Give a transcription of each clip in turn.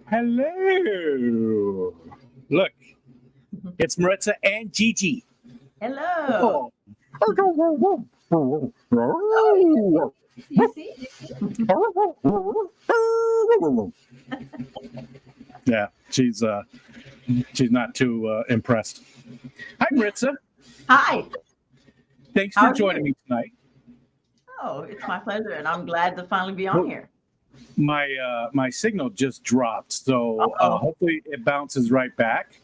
Hello. Look, it's Maritza and Gigi. Hello. Oh. You see? Yeah, she's not too impressed. Hi, Maritza. Hi. Thanks How for are joining you? me tonight. Oh, it's my pleasure, and I'm glad to finally be on here. My signal just dropped, so Uh-oh. hopefully it bounces right back,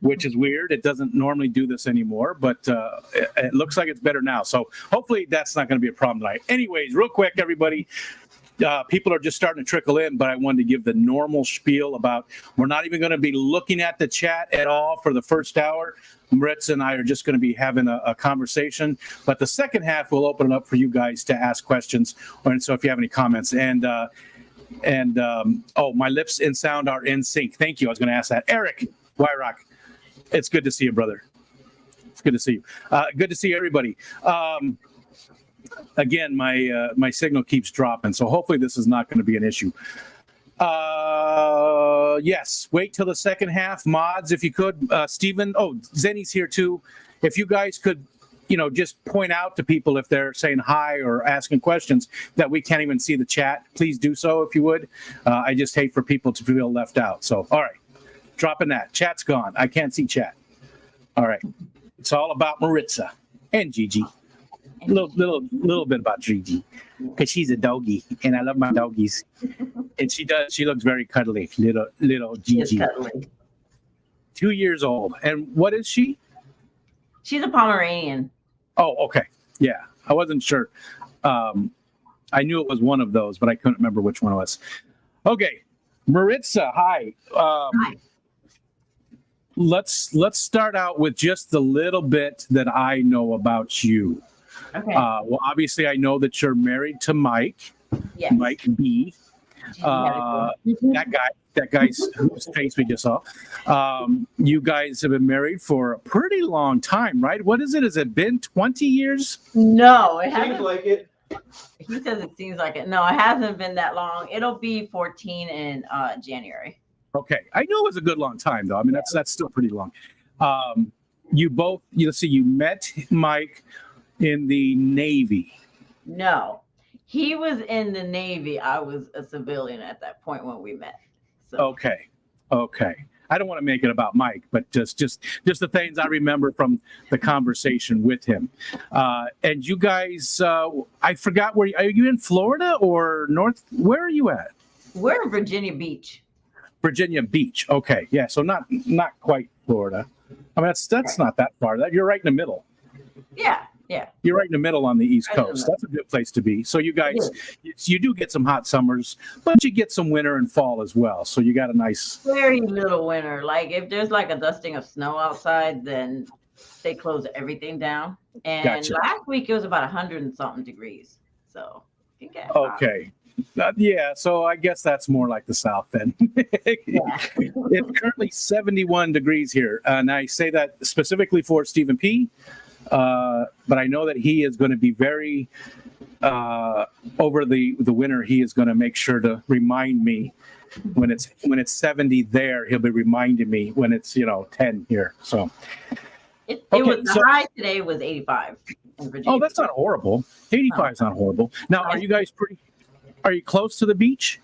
which is weird. It doesn't normally do this anymore, but it looks like it's better now. So hopefully that's not going to be a problem tonight. Anyways, real quick, everybody. People are just starting to trickle in, but I wanted to give the normal spiel about we're not even going to be looking at the chat at all for the first hour. Maritza and I are just going to be having a conversation, but the second half we'll open it up for you guys to ask questions. And so if you have any comments oh, my lips and sound are in sync. Thank you. I was going to ask that. Eric Wyrock, it's good to see you, brother. It's good to see you. Good to see everybody. Again, my signal keeps dropping, so hopefully this is not going to be an issue. Yes, wait till the second half. Mods, if you could. Stephen, Zenny's here too. If you guys could, just point out to people if they're saying hi or asking questions that we can't even see the chat, please do so if you would. I just hate for people to feel left out. So, all right, dropping that. Chat's gone. I can't see chat. All right. It's all about Maritza and Gigi. Little bit about Gigi, because she's a doggy, and I love my doggies. And she looks very cuddly, little Gigi. 2 years old. And what is she? She's a Pomeranian. Oh, okay. Yeah, I wasn't sure. I knew it was one of those, but I couldn't remember which one it was. Okay, Maritza, hi. Hi. Let's start out with just the little bit that I know about you. Okay. Well, obviously, I know that you're married to Mike. Yes. Mike B. That guy's whose face we just saw. You guys have been married for a pretty long time, right? What is it? Has it been 20 years? No, it hasn't. Seems like it. He says it seems like it. No, it hasn't been that long. It'll be 14 in January. Okay, I know it was a good long time though. I mean, that's still pretty long. You both, you met Mike in the Navy. No, he was in the Navy. I was a civilian at that point when we met. So. Okay. I don't want to make it about Mike, but just the things I remember from the conversation with him. And you guys, I forgot are you in Florida or North? Where are you at? We're in Virginia Beach. Virginia Beach. Okay, yeah. So not quite Florida. I mean, that's not that far. You're right in the middle. Yeah. You're right in the middle on the East Coast. That's a good place to be. So you guys, you do get some hot summers, but you get some winter and fall as well. So you got a nice. Very little winter. Like if there's like a dusting of snow outside, then they close everything down. And Gotcha. Last week it was about 100 and something degrees. So you get okay. Yeah, so I guess that's more like the South then. It's currently 71 degrees here. And I say that specifically for Stephen P. But I know that he is going to be very, over the winter, he is going to make sure to remind me when it's 70 there, he'll be reminding me when it's, 10 here. So the high today was 85 in Virginia. Oh, that's not horrible. 85 is not horrible. Now, are you guys are you close to the beach?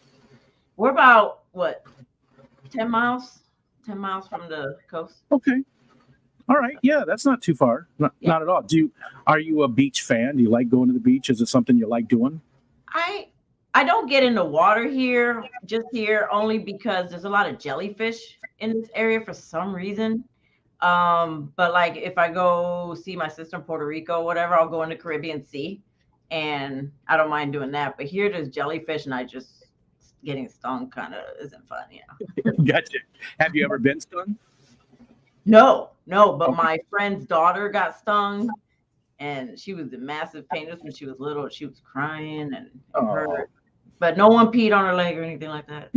We're about 10 miles from the coast. Okay. All right. Yeah, that's not too far. Not at all. Are you a beach fan? Do you like going to the beach? Is it something you like doing? I don't get in the water here, only because there's a lot of jellyfish in this area for some reason. But like if I go see my sister in Puerto Rico or whatever, I'll go in the Caribbean Sea, and I don't mind doing that. But here there's jellyfish, and getting stung kind of isn't fun, Gotcha. Have you ever been stung? No, but my friend's daughter got stung, and she was in massive pain. Just when she was little, she was crying and hurt. But no one peed on her leg or anything like that.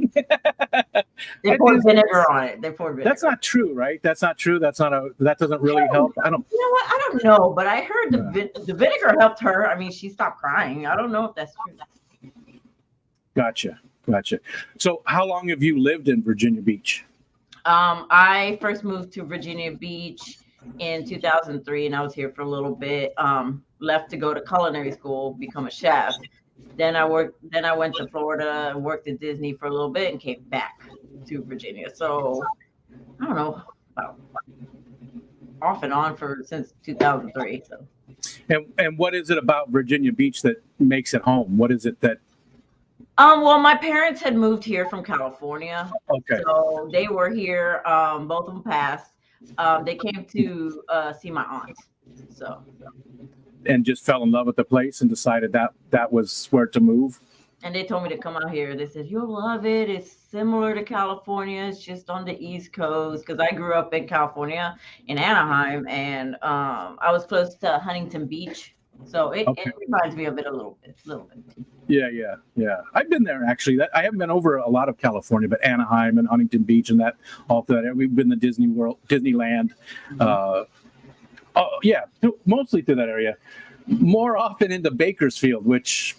They poured vinegar on it. That's not true, right? That's not true. That doesn't really help. You know what? I don't know, but I heard the vinegar helped her. I mean, she stopped crying. I don't know if that's true. Gotcha. Gotcha. So how long have you lived in Virginia Beach? I first moved to Virginia Beach in 2003, and I was here for a little bit. Left to go to culinary school, become a chef. Then I went to Florida and worked at Disney for a little bit, and came back to Virginia. So I don't know, about off and on since 2003. So. And what is it about Virginia Beach that makes it home? What is it that? Well, my parents had moved here from California. Okay. So they were here. Both of them passed. They came to see my aunt. So. And just fell in love with the place and decided that was where to move. And they told me to come out here. They said, you'll love it. It's similar to California. It's just on the East Coast. Because I grew up in California, in Anaheim. And I was close to Huntington Beach. So it reminds me of it a little bit. Yeah. I've been there, actually. I haven't been over a lot of California, but Anaheim and Huntington Beach and all that. We've been to Disney World, Disneyland. Mostly through that area. More often into Bakersfield, which...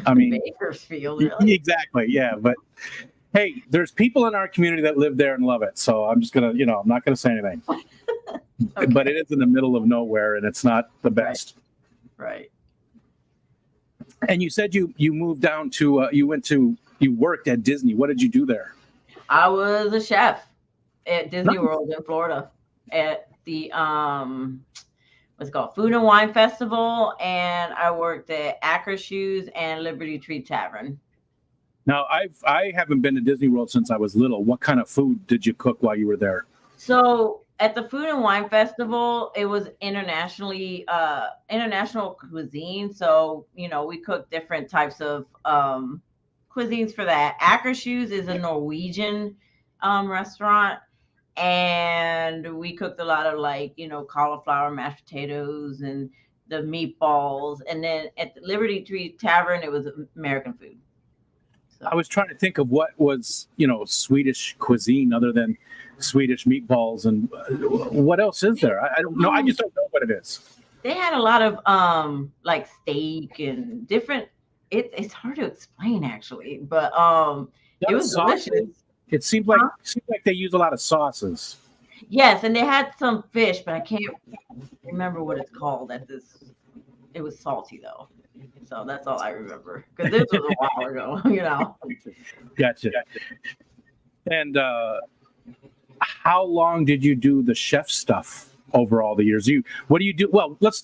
I mean, Bakersfield, really? Exactly. Yeah. But hey, there's people in our community that live there and love it. So I'm just going to, I'm not going to say anything. Okay. But it is in the middle of nowhere and it's not the best. Right. And you said you moved down to, you worked at Disney. What did you do there? I was a chef at Disney World in Florida at the, what's it called, Food and Wine Festival, and I worked at Acker and Liberty Tree Tavern. Now, I haven't been to Disney World since I was little. What kind of food did you cook while you were there? So at the Food and Wine Festival, it was international cuisine. So, we cooked different types of cuisines for that. Acker is a Norwegian restaurant. And we cooked a lot of cauliflower, mashed potatoes, and the meatballs. And then at the Liberty Tree Tavern, it was American food. So. I was trying to think of what was, Swedish cuisine other than Swedish meatballs. And what else is there? I don't know. I just don't know what it is. They had a lot of steak and different. It's hard to explain, actually. But it was delicious. It seemed like they use a lot of sauces. Yes, and they had some fish, but I can't remember what it's called. It was salty though, so that's all I remember because this was a while ago. Gotcha. And how long did you do the chef stuff over all the years? What do you do? Well, let's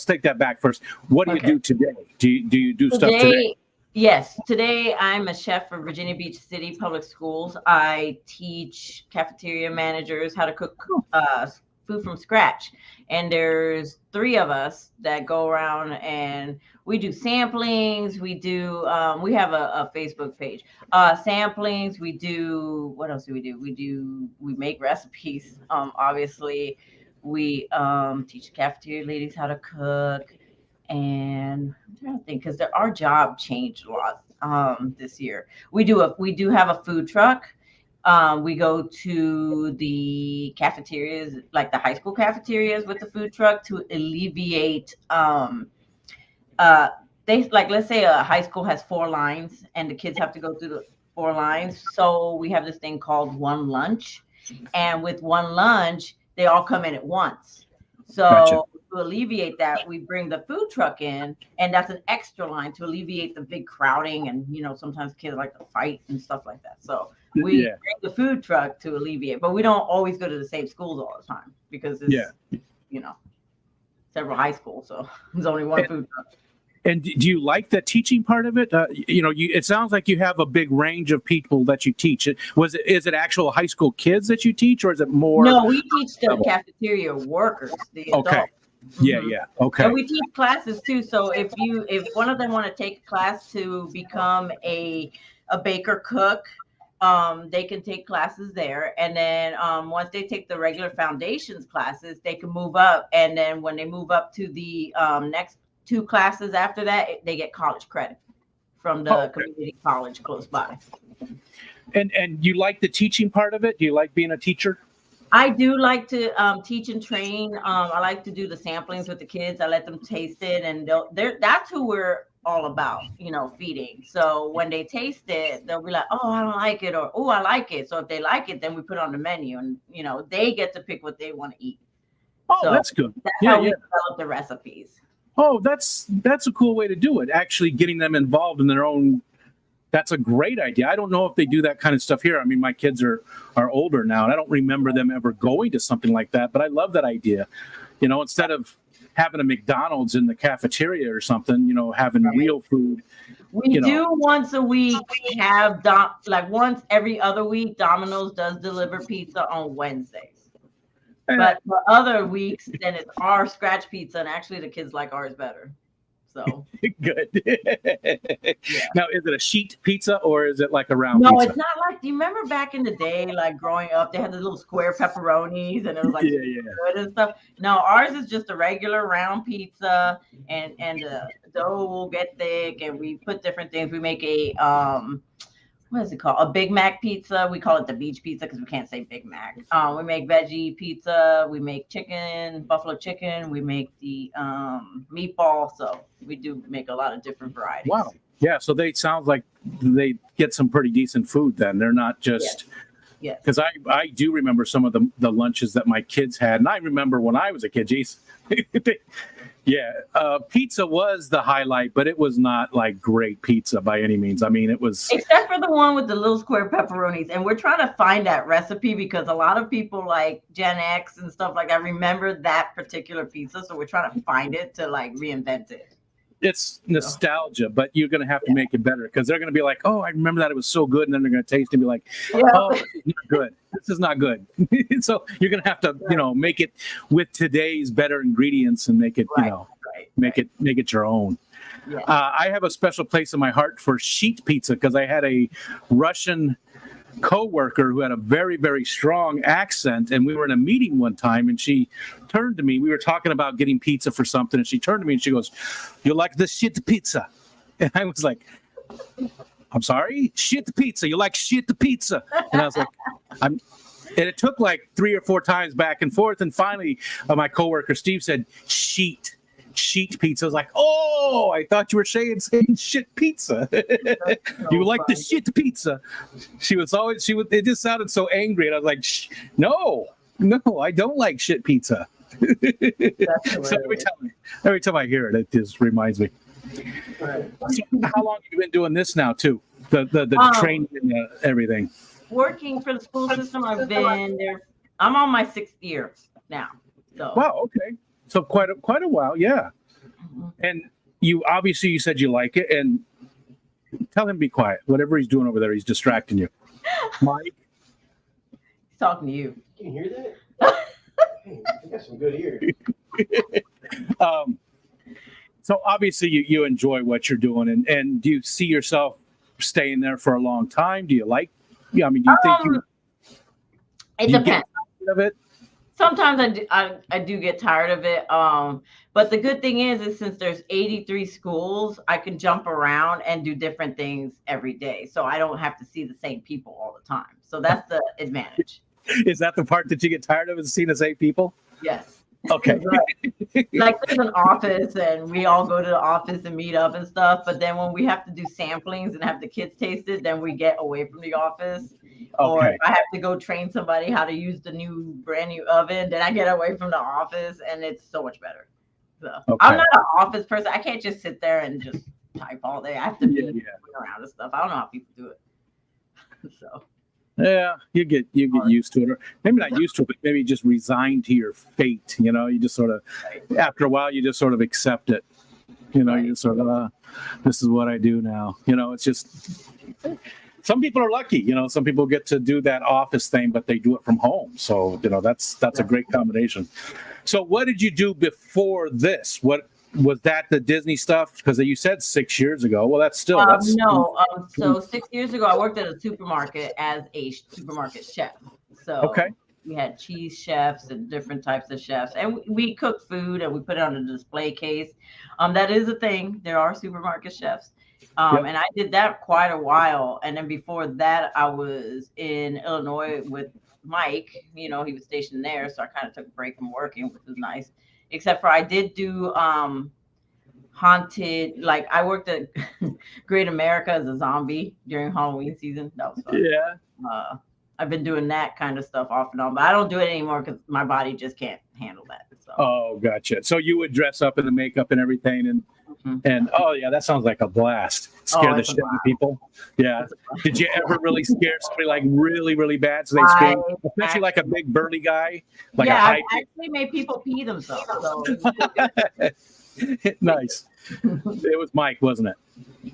take that back first. What do you do today? Do you do stuff today? Yes. Today, I'm a chef for Virginia Beach City Public Schools. I teach cafeteria managers how to cook food from scratch. And there's 3 of us that go around and we do samplings. We do, we have a Facebook page. Samplings. We do, what else do? We make recipes. Obviously, we teach cafeteria ladies how to cook. And I'm trying to think because our job changed a lot this year. We do have a food truck. We go to the cafeterias, like the high school cafeterias, with the food truck to alleviate. Let's say a high school has 4 lines and the kids have to go through the 4 lines. So we have this thing called one lunch, and with one lunch, they all come in at once. So. Gotcha. To alleviate that, we bring the food truck in, and that's an extra line to alleviate the big crowding. And, sometimes kids like to fight and stuff like that. So we bring the food truck to alleviate, but we don't always go to the same schools all the time because it's, several high schools. So there's only one food truck. And do you like the teaching part of it? It sounds like you have a big range of people that you teach. Is it actual high school kids that you teach, or is it more? No, we teach the cafeteria workers, the adults. Okay. Yeah. Okay. And we teach classes too. So if one of them want to take a class to become a baker cook, they can take classes there. And then once they take the regular foundations classes, they can move up. And then when they move up to the next 2 classes after that, they get college credit from the community college close by. And you like the teaching part of it? Do you like being a teacher? I do like to teach and train. I like to do the samplings with the kids. I let them taste it, and that's who we're all about, feeding. So when they taste it, they'll be like, oh, I don't like it, or oh, I like it. So if they like it, then we put it on the menu, and they get to pick what they want to eat. Oh, So that's good. that's Yeah, how we yeah. develop the recipes. Oh, that's a cool way to do it. Actually getting them involved in their own. That's a great idea. I don't know if they do that kind of stuff here. I mean, my kids are older now, and I don't remember them ever going to something like that. But I love that idea. Instead of having a McDonald's in the cafeteria or something, having real food. We do once a week have like once every other week, Domino's does deliver pizza on Wednesdays. But for other weeks, then it's our scratch pizza, and actually the kids like ours better. So good. Yeah. Now, is it a sheet pizza or is it like a round No, pizza? it's not like, do you remember back in the day, like growing up, they had the little square pepperonis and it was like good and stuff. No, ours is just a regular round pizza, and the dough will get thick, and we put different things. We make a what is it called? A Big Mac pizza. We call it the beach pizza because we can't say Big Mac. We make veggie pizza. We make chicken, buffalo chicken. We make the meatball. So we do make a lot of different varieties. Wow. Yeah. So they sound like they get some pretty decent food then. They're not just. Yeah. Because I do remember some of the lunches that my kids had. And I remember when I was a kid, geez. Yeah, pizza was the highlight, but it was not like great pizza by any means. I mean, it was except for the one with the little square pepperonis, and we're trying to find that recipe because a lot of people like Gen X and stuff like that remember that particular pizza, so we're trying to find it to like reinvent it. It's nostalgia, but you're going to have to make it better because they're going to be like, "Oh, I remember that it was so good," and then they're going to taste it and be like, "Oh, this is not good. This is not good." So you're going to have to, make it with today's better ingredients and make it, make it your own. Yeah. I have a special place in my heart for sheet pizza because I had a Russian coworker who had a very, very strong accent, and we were in a meeting one time, and she turned to me. We were talking about getting pizza for something, and she turned to me and she goes, "You like the shit pizza?" And I was like, "I'm sorry, shit pizza? You like shit pizza?" And I was like, and it took like 3 or 4 times back and forth, and finally, my coworker Steve said, "Sheet pizza." I was like, "Oh, I thought you were saying shit pizza." You like the shit pizza? It just sounded so angry, and I was like, no, I don't like shit pizza." So every time I hear it, it just reminds me. Right. So how long have you been doing this now too? The training and everything. Working for the school system, I've been there. I'm on my 6th year now. So. Wow. Okay. So quite a while, yeah. Mm-hmm. And you said you like it, and tell him to be quiet. Whatever he's doing over there, he's distracting you. Mike, he's talking to you. Can you hear that? Hey, I got some good ears. So obviously you enjoy what you're doing, and do you see yourself staying there for a long time? Do you like? Yeah, I mean, do you think it depends. Of it? Sometimes I do get tired of it. But the good thing is since there's 83 schools, I can jump around and do different things every day. So I don't have to see the same people all the time. So that's the advantage. Is that the part that you get tired of, is seeing the same people? Yes. Okay. Right. Like there's an office and we all go to the office and meet up and stuff. But then when we have to do samplings and have the kids taste it, then we get away from the office. Or if I have to go train somebody how to use the brand new oven, then I get away from the office, and it's so much better. So I'm not an office person. I can't just sit there and just type all day. I have to be around and stuff. I don't know how people do it. So yeah, you get used to it, or maybe not used to it, but maybe just resigned to your fate. You just sort of after a while you just sort of accept it. You just sort of this is what I do now. It's just. Some people are lucky, some people get to do that office thing, but they do it from home. So, that's a great combination. So what did you do before this? What was that, the Disney stuff? Because you said 6 years ago. Well, that's still, so 6 years ago, I worked at a supermarket as a supermarket chef. So we had cheese chefs and different types of chefs, and we cooked food and we put it on a display case. That is a thing. There are supermarket chefs. And I did that quite a while. And then before that, I was in Illinois with Mike. He was stationed there. So I kind of took a break from working, which was nice. Except for I did do haunted. Like I worked at Great America as a zombie during Halloween season. That was fun. Yeah. I've been doing that kind of stuff off and on, but I don't do it anymore because my body just can't handle that. So. Oh, gotcha. So you would dress up in the makeup and everything, and oh yeah, that sounds like a blast. Scare the shit out of people. Yeah. Did you ever really scare somebody like really, really bad so they scream? Especially like a big burly guy, like a high. I actually made people pee themselves. So. Nice. It was Mike, wasn't it?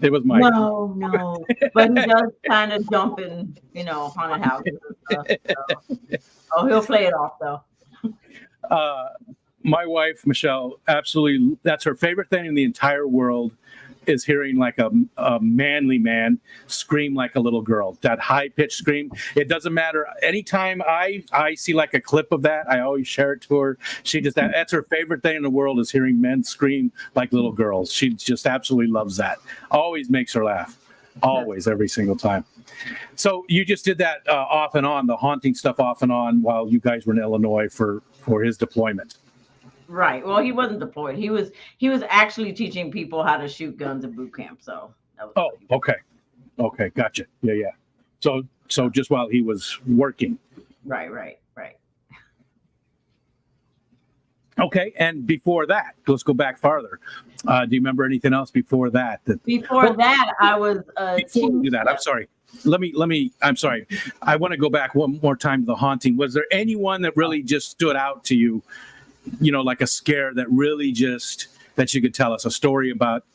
It was Mike. No, but he does kind of jump in, haunted houses and stuff. So. Oh, he'll play it off though. My wife, Michelle, absolutely, that's her favorite thing in the entire world is hearing like a manly man scream like a little girl, that high-pitched scream. It doesn't matter. Anytime I see like a clip of that, I always share it to her. She just, that's her favorite thing in the world is hearing men scream like little girls. She just absolutely loves that. Always makes her laugh. Always, every single time. So you just did that off and on, the haunting stuff off and on while you guys were in Illinois for his deployment. Right. Well, he wasn't deployed. He was actually teaching people how to shoot guns at boot camp. So. That was Okay. Gotcha. Yeah. So just while he was working. Right. Okay. And before that, let's go back farther. Do you remember anything else before that? Before that, I was. Before we do that, I'm sorry. I'm sorry. I want to go back one more time to the haunting. Was there anyone that really just stood out to you? Like a scare that really that you could tell us a story about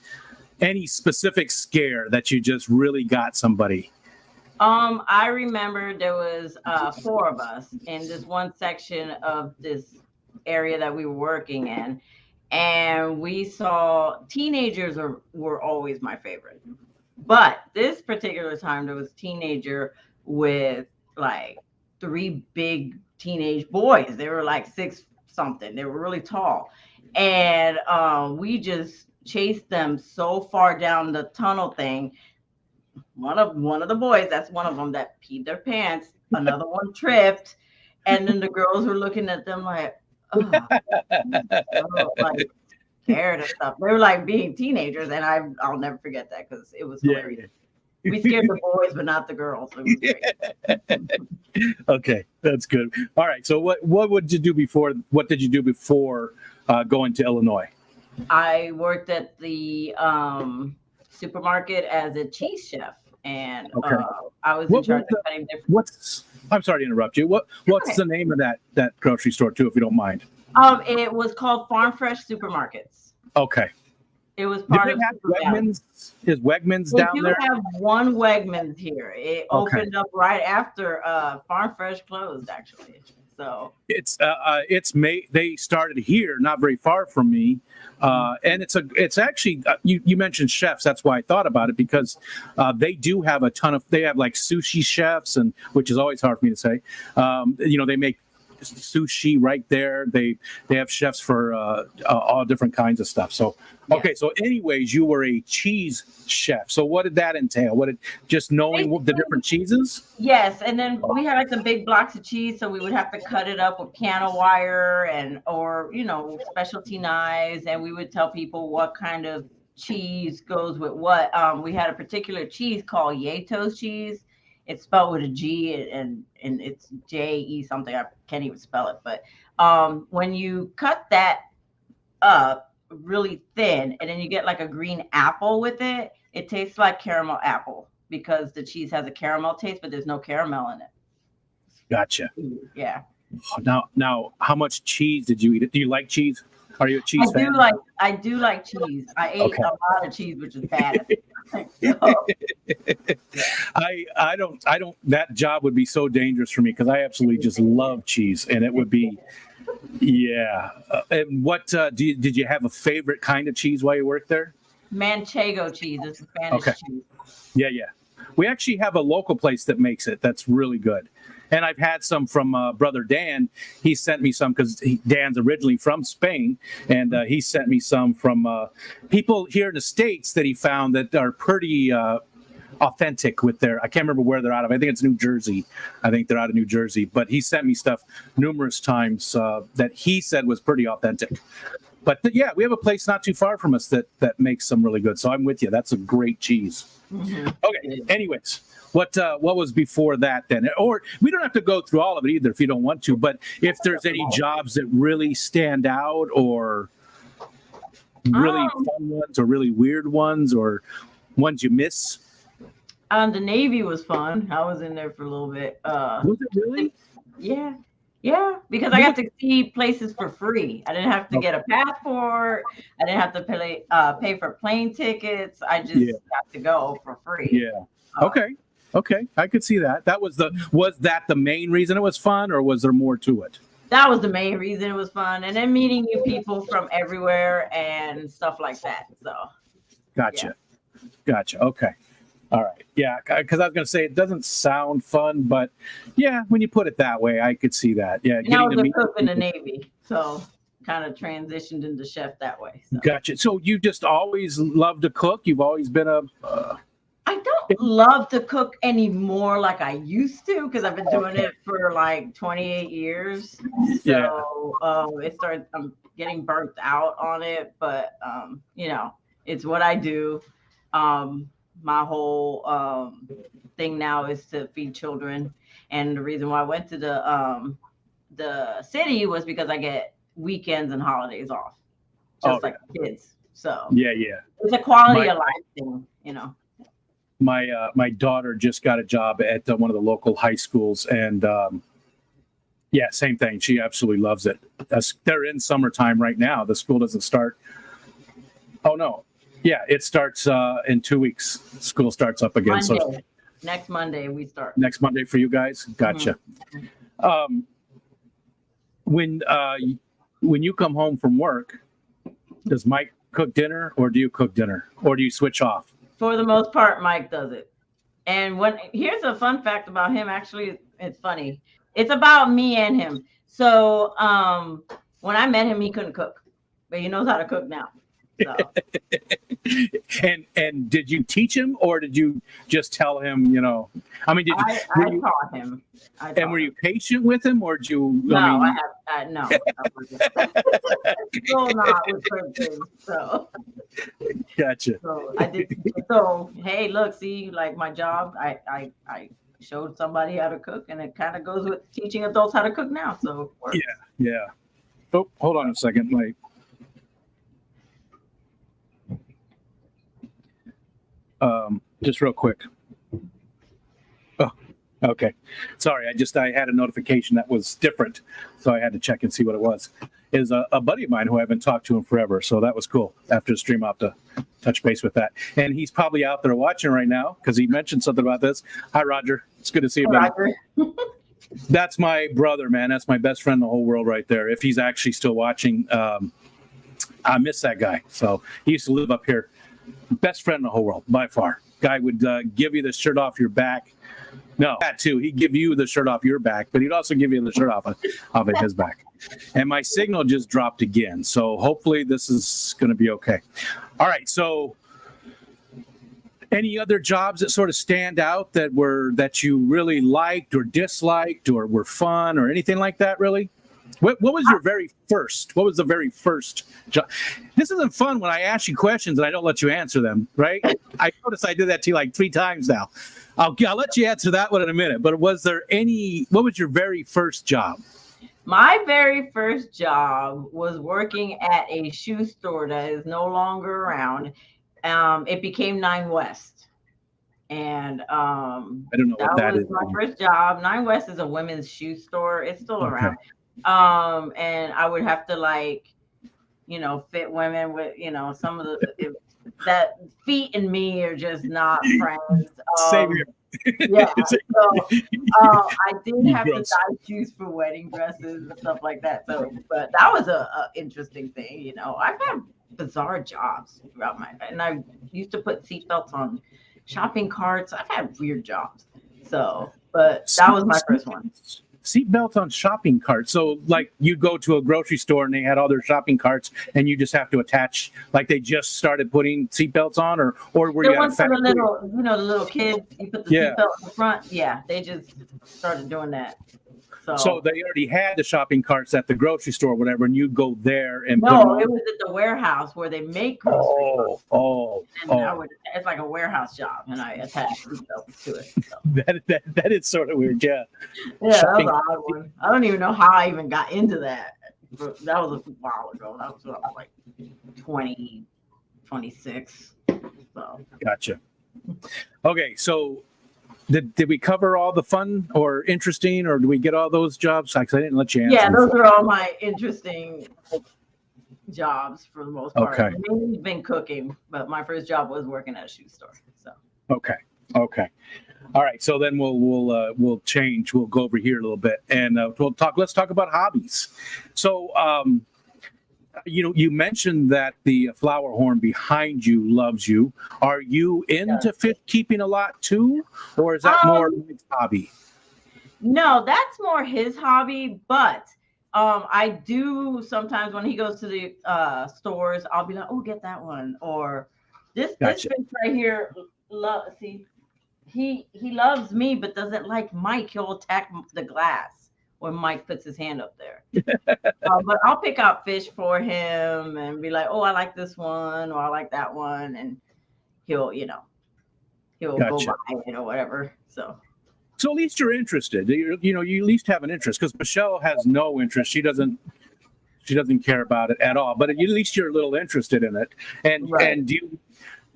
any specific scare that you just really got somebody. I remember there was 4 of us in this one section of this area that we were working in, and we saw teenagers were always my favorite. But this particular time there was a teenager with like 3 big teenage boys. They were like 6 something. They were really tall, and we just chased them so far down the tunnel thing. One of the boys, that's one of them that peed their pants. Another one tripped, and then the girls were looking at them like, like scared and stuff. They were like being teenagers, and I'll never forget that because it was hilarious. We scared the boys, but not the girls. It was great. Okay, that's good. All right. So what would you do before? What did you do before going to Illinois? I worked at the supermarket as a cheese chef, and I was in charge of cutting different. I'm sorry to interrupt you. What's the name of that grocery store too, if you don't mind? It was called Farm Fresh Supermarkets. Okay. It was part of Wegmans. Is Wegmans down there? We do have one Wegmans here. It opened up right after Farm Fresh closed, actually. So it's made. They started here, not very far from me, and it's actually you mentioned chefs. That's why I thought about it because they do have a ton of. They have like sushi chefs, and which is always hard for me to say. They make sushi right there. They have chefs for all different kinds of stuff. So okay, so anyways, you were a cheese chef. So what did that entail? What did just knowing the different cheeses? Yes, and then we had like the big blocks of cheese, so we would have to cut it up with piano wire or specialty knives, and we would tell people what kind of cheese goes with what. We had a particular cheese called Yatos cheese. It's spelled with a G and it's J-E something. I can't even spell it. But when you cut that up really thin and then you get like a green apple with it, it tastes like caramel apple because the cheese has a caramel taste, but there's no caramel in it. Gotcha. Yeah. Now, how much cheese did you eat? Do you like cheese? Are you a cheese fan? I do like cheese. I ate a lot of cheese, which is bad. I don't. That job would be so dangerous for me because I absolutely just love cheese, and it would be, yeah. And what did you have a favorite kind of cheese while you worked there? Manchego cheese is Spanish cheese. Yeah. We actually have a local place that makes it. That's really good. And I've had some from brother Dan. He sent me some because Dan's originally from Spain, and he sent me some from people here in the States that he found that are pretty authentic with their. I can't remember where they're out of. I think it's New Jersey. I think they're out of New Jersey. But he sent me stuff numerous times that he said was pretty authentic. But yeah, we have a place not too far from us that makes some really good. So I'm with you. That's a great cheese. Mm-hmm. Okay. Anyways, what was before that then? Or we don't have to go through all of it either if you don't want to. But if there's any jobs that really stand out, or really fun ones, or really weird ones, or ones you miss. The Navy was fun. I was in there for a little bit. Was it really? Yeah. Yeah, because I got to see places for free. I didn't have to get a passport. I didn't have to pay for plane tickets. I just got to go for free. Yeah. Okay. I could see that. Was that the main reason it was fun, or was there more to it? That was the main reason it was fun. And then meeting new people from everywhere and stuff like that. So. Gotcha. Okay. All right. Yeah, because I was going to say it doesn't sound fun, but yeah, when you put it that way, I could see that. Yeah. And I was a cook in the Navy, so kind of transitioned into chef that way. So. Gotcha. So you just always loved to cook? You've always been a... I don't love to cook anymore like I used to, because I've been doing it for like 28 years. So I'm getting burnt out on it, but it's what I do. My whole thing now is to feed children, and the reason why I went to the city was because I get weekends and holidays off, just like kids. So it's a quality of life thing, My daughter just got a job at one of the local high schools, and same thing. She absolutely loves it. They're in summertime right now. The school doesn't start. Oh no. Yeah, it starts in 2 weeks. School starts up again. Monday. So next Monday we start. Next Monday for you guys. Gotcha. Mm-hmm. When you come home from work, does Mike cook dinner, or do you cook dinner, or do you switch off? For the most part, Mike does it. And here's a fun fact about him. Actually, it's funny. It's about me and him. So when I met him, he couldn't cook, but he knows how to cook now. So. And did you teach him, or did you just tell him, I mean, I taught him. Were you patient with him, or did you? No, no. Still not with certain things. So. Gotcha. So I did. So hey, look, see, like my job, I showed somebody how to cook, and it kind of goes with teaching adults how to cook now. So it works. Yeah. Oh, hold on a second, Mike. Just real quick. Oh, okay. Sorry, I had a notification that was different, so I had to check and see what it was. Is a buddy of mine who I haven't talked to in forever, so that was cool. After the stream, I'll have to touch base with that. And he's probably out there watching right now because he mentioned something about this. Hi, Roger. It's good to see you, buddy. That's my brother, man. That's my best friend in the whole world right there. If he's actually still watching, I miss that guy. So he used to live up here. Best friend in the whole world, by far. Guy would give you the shirt off your back. No, that too. He'd give you the shirt off your back, but he'd also give you the shirt off of his back. And my signal just dropped again. So hopefully this is going to be okay. All right. So any other jobs that sort of stand out that you really liked or disliked or were fun or anything like that, really? What was your very first? What was the very first job? This isn't fun when I ask you questions and I don't let you answer them, right? I notice I did that to you like 3 times now. I'll let you answer that one in a minute. But what was your very first job? My very first job was working at a shoe store that is no longer around. It became 9 West. And I don't know what that is. That was my first job. 9 West is a women's shoe store. It's still around. And I would have to fit women with, some of that feet and me are just not friends. Same here. Yeah. So I did have to dye shoes for wedding dresses and stuff like that. So, but that was a interesting thing. I've had bizarre jobs throughout my life, and I used to put seatbelts on shopping carts. I've had weird jobs. So, but that was my first one. Seatbelt on shopping carts. So like you go to a grocery store and they had all their shopping carts and you just have to attach, like they just started putting seatbelts on, or were you at a factory? The little kids, you put the seatbelt in the front. Yeah, they just started doing that. So they already had the shopping carts at the grocery store, or whatever, and you go there and no, it was at the warehouse where they make groceries. It's like a warehouse job, and I attached food shelves to it. So. that is sort of weird, yeah. Yeah, shopping. That was an odd one. I don't even know how I even got into that. But that was a while ago. That was when I was like 20, 26. So. Gotcha. Okay, so did we cover all the fun or interesting, or did we get all those jobs? Because I didn't let you answer. Yeah, those are all my interesting jobs for the most part. Okay. Mainly been cooking, but my first job was working at a shoe store. So. Okay. All right. So then we'll change. We'll go over here a little bit, and let's talk about hobbies. So you mentioned that the flower horn behind you loves you. Are you into fish keeping a lot too, or is that more his hobby? No, that's more his hobby, but I do sometimes when he goes to the stores, I'll be like, oh, get that one, or this fish right here. See, he loves me, but doesn't like Mike. He'll attack the glass when Mike puts his hand up there. But I'll pick out fish for him and be like, oh, I like this one, or I like that one, and he'll go buy it or whatever. So at least you're interested. You at least have an interest, because Michelle has no interest. She doesn't care about it at all. But at least you're a little interested in it. And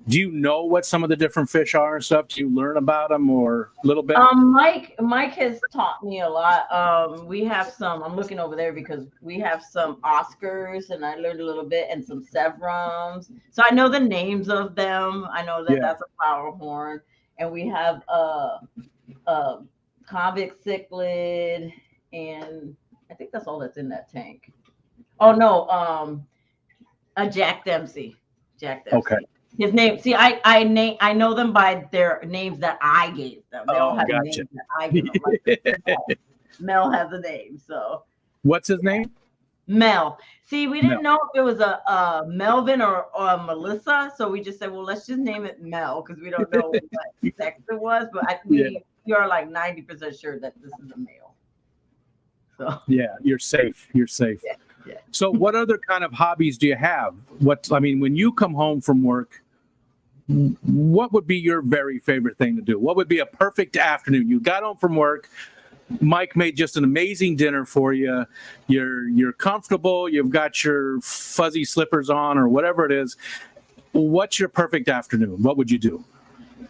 do you know what some of the different fish are and stuff? Do you learn about them or a little bit? Mike has taught me a lot. We have some. I'm looking over there because we have some Oscars, and I learned a little bit, and some Sevrums. So I know the names of them. I know that that's a flower horn, and we have convict cichlid, and I think that's all that's in that tank. Oh no, a Jack Dempsey. Okay. His name. See, I know them by their names that I gave them. They all have names that I gave them. Mel has a name. So what's his name? Mel. See, we didn't know if it was a Melvin or a Melissa, so we just said, well, let's just name it Mel, because we don't know what sex it was, but we are like 90% sure that this is a male. So yeah, you're safe. You're safe. Yeah. So what other kind of hobbies do you have? When you come home from work, what would be your very favorite thing to do? What would be a perfect afternoon? You got home from work, Mike made just an amazing dinner for you. You're comfortable, you've got your fuzzy slippers on or whatever it is. What's your perfect afternoon? What would you do?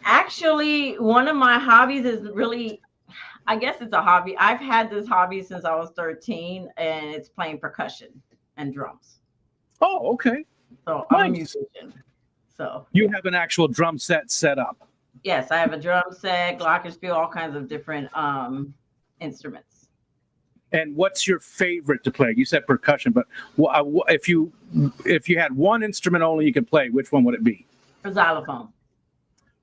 Actually, one of my hobbies is really, I guess it's a hobby. I've had this hobby since I was 13, and it's playing percussion and drums. Oh, okay. So I'm a musician. So you have an actual drum set up? Yes, I have a drum set, glockenspiel, all kinds of different instruments. And what's your favorite to play? You said percussion, but if you had one instrument only you could play, which one would it be? A xylophone.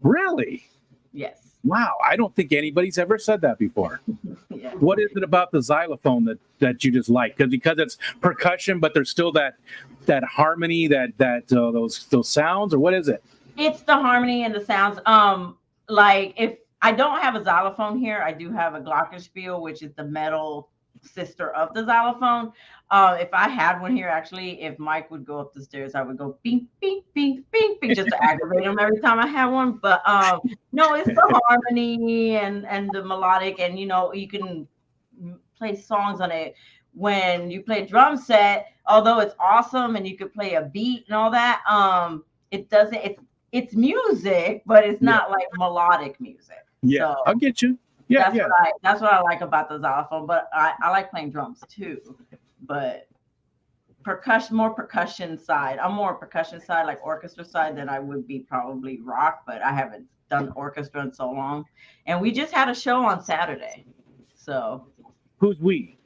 Really? Yes. Wow, I don't think anybody's ever said that before. Yeah. What is it about the xylophone that you just like? Because it's percussion, but there's still that harmony, those sounds, or what is it? It's the harmony and the sounds. Like if I don't have a xylophone here, I do have a glockenspiel, which is the metal sister of the xylophone. If I had one here, actually, if Mike would go up the stairs, I would go bing, bing, bing, bing, bing, just to aggravate him every time I had one. But no, it's the harmony and the melodic, and you can play songs on it. When you play drum set, although it's awesome and you could play a beat and all that, it's music, but it's not like melodic music. Yeah, so I'll get you. Yeah, that's what I like about the xylophone. But I like playing drums too. But more percussion side. I'm more percussion side, like orchestra side, than I would be probably rock. But I haven't done orchestra in so long. And we just had a show on Saturday. So who's we?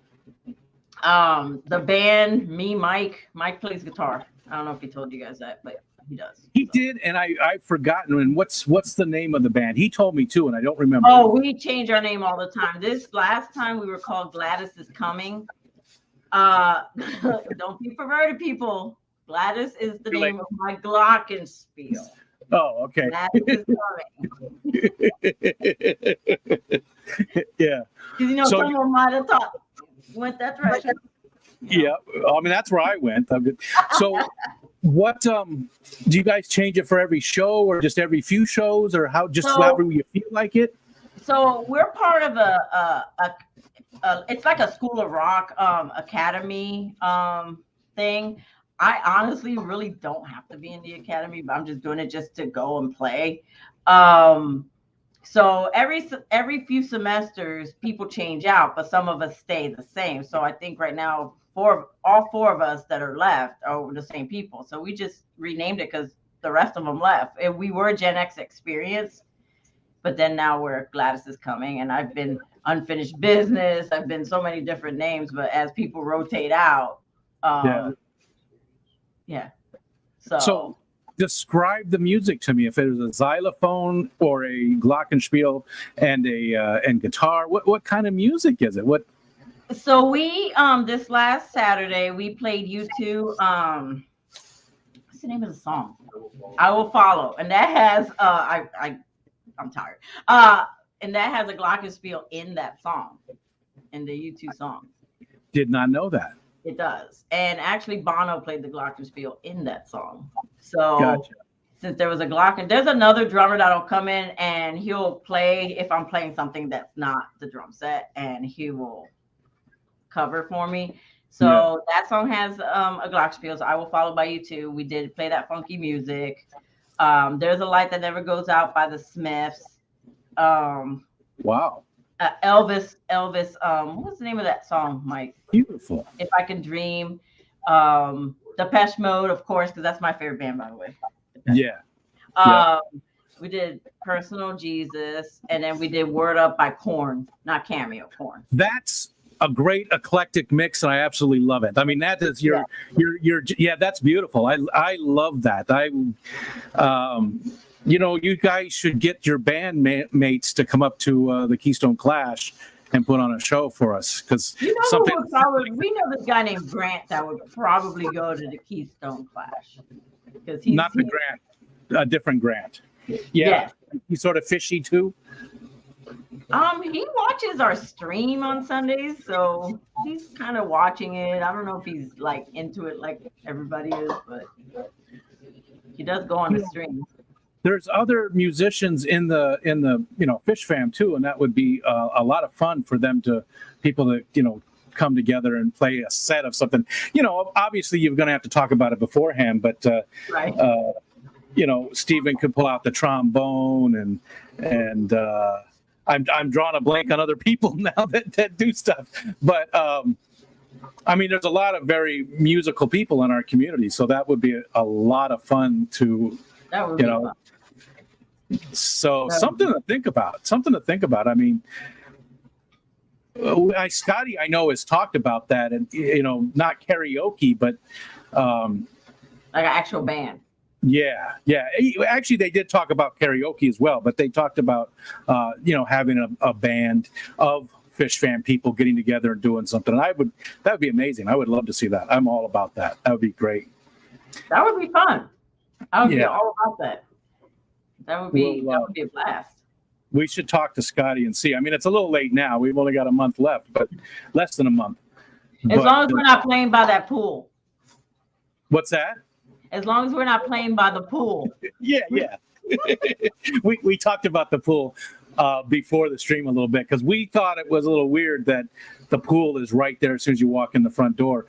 The band, me, Mike. Mike plays guitar. I don't know if he told you guys that, but he does. He did, and I've forgotten. And what's the name of the band? He told me too, and I don't remember. Oh, we change our name all the time. This last time we were called Gladys is Coming. Don't be perverted, people. Gladys is the name of my glockenspiel. Oh, okay. Gladys is Coming. Yeah. Because So- someone might have thought went that direction. Yeah. I mean, that's where I went. So what, do you guys change it for every show or just every few shows or how, just So- however you feel like it? So we're part of it's like a School of Rock academy thing. I honestly really don't have to be in the academy, but I'm just doing it just to go and play. So every few semesters, people change out, but some of us stay the same. So I think right now, all four of us that are left are the same people. So we just renamed it because the rest of them left. And we were Gen X Experience, but then now we're Gladys is Coming, and I've been Unfinished Business. I've been so many different names, but as people rotate out, yeah. So describe the music to me. If it was a xylophone or a glockenspiel and and guitar, what kind of music is it? What? So we this last Saturday we played U2. What's the name of the song? I Will Follow, and that has I'm tired. And that has a glockenspiel in that song, in the U2 song. Did not know that. It does. And actually Bono played the glockenspiel in that song. So Gotcha. since there was a glocken, there's another drummer that'll come in and he'll play if I'm playing something that's not the drum set, and he will cover for me. So that song has a glockenspiel. So I Will Follow by U2. We did play that funky music. There's a Light That Never Goes Out by the Smiths. Wow. Elvis, what was the name of that song, Mike? Beautiful. If I Can Dream. Depeche Mode, of course, because that's my favorite band, by the way. Yeah. We did Personal Jesus, and then we did Word Up by Korn, not Cameo, Korn. That's a great eclectic mix, and I absolutely love it. I mean, that is your that's beautiful. I love that. You guys should get your band mates to come up to the Keystone Clash and put on a show for us, because we know this guy named Grant that would probably go to the Keystone Clash, because he's not the Grant, a different Grant. Yeah. He's sort of fishy too. He watches our stream on Sundays, so he's kind of watching it. I don't know if he's like into it like everybody is, but he does go on the stream. There's other musicians in the Fish Fam too, and that would be a lot of fun for people to come together and play a set of something. Obviously you're going to have to talk about it beforehand, but Right. Stephen could pull out the trombone and I'm drawing a blank on other people now that do stuff, but I mean, there's a lot of very musical people in our community, so that would be a lot of fun to. That would be fun. So something to think about. I mean, Scotty, I know, has talked about that, and not karaoke, but like an actual band. Yeah. Actually, they did talk about karaoke as well, but they talked about having a band of Fish Fan people getting together and doing something. And that would be amazing. I would love to see that. I'm all about that. That would be great. That would be fun. I would be all about that. That would be a blast. We should talk to Scotty and see. I mean, it's a little late now. We've only got a month left, but less than a month. As long as we're not playing by that pool. What's that? As long as we're not playing by the pool. Yeah. We talked about the pool before the stream a little bit, because we thought it was a little weird that the pool is right there as soon as you walk in the front door.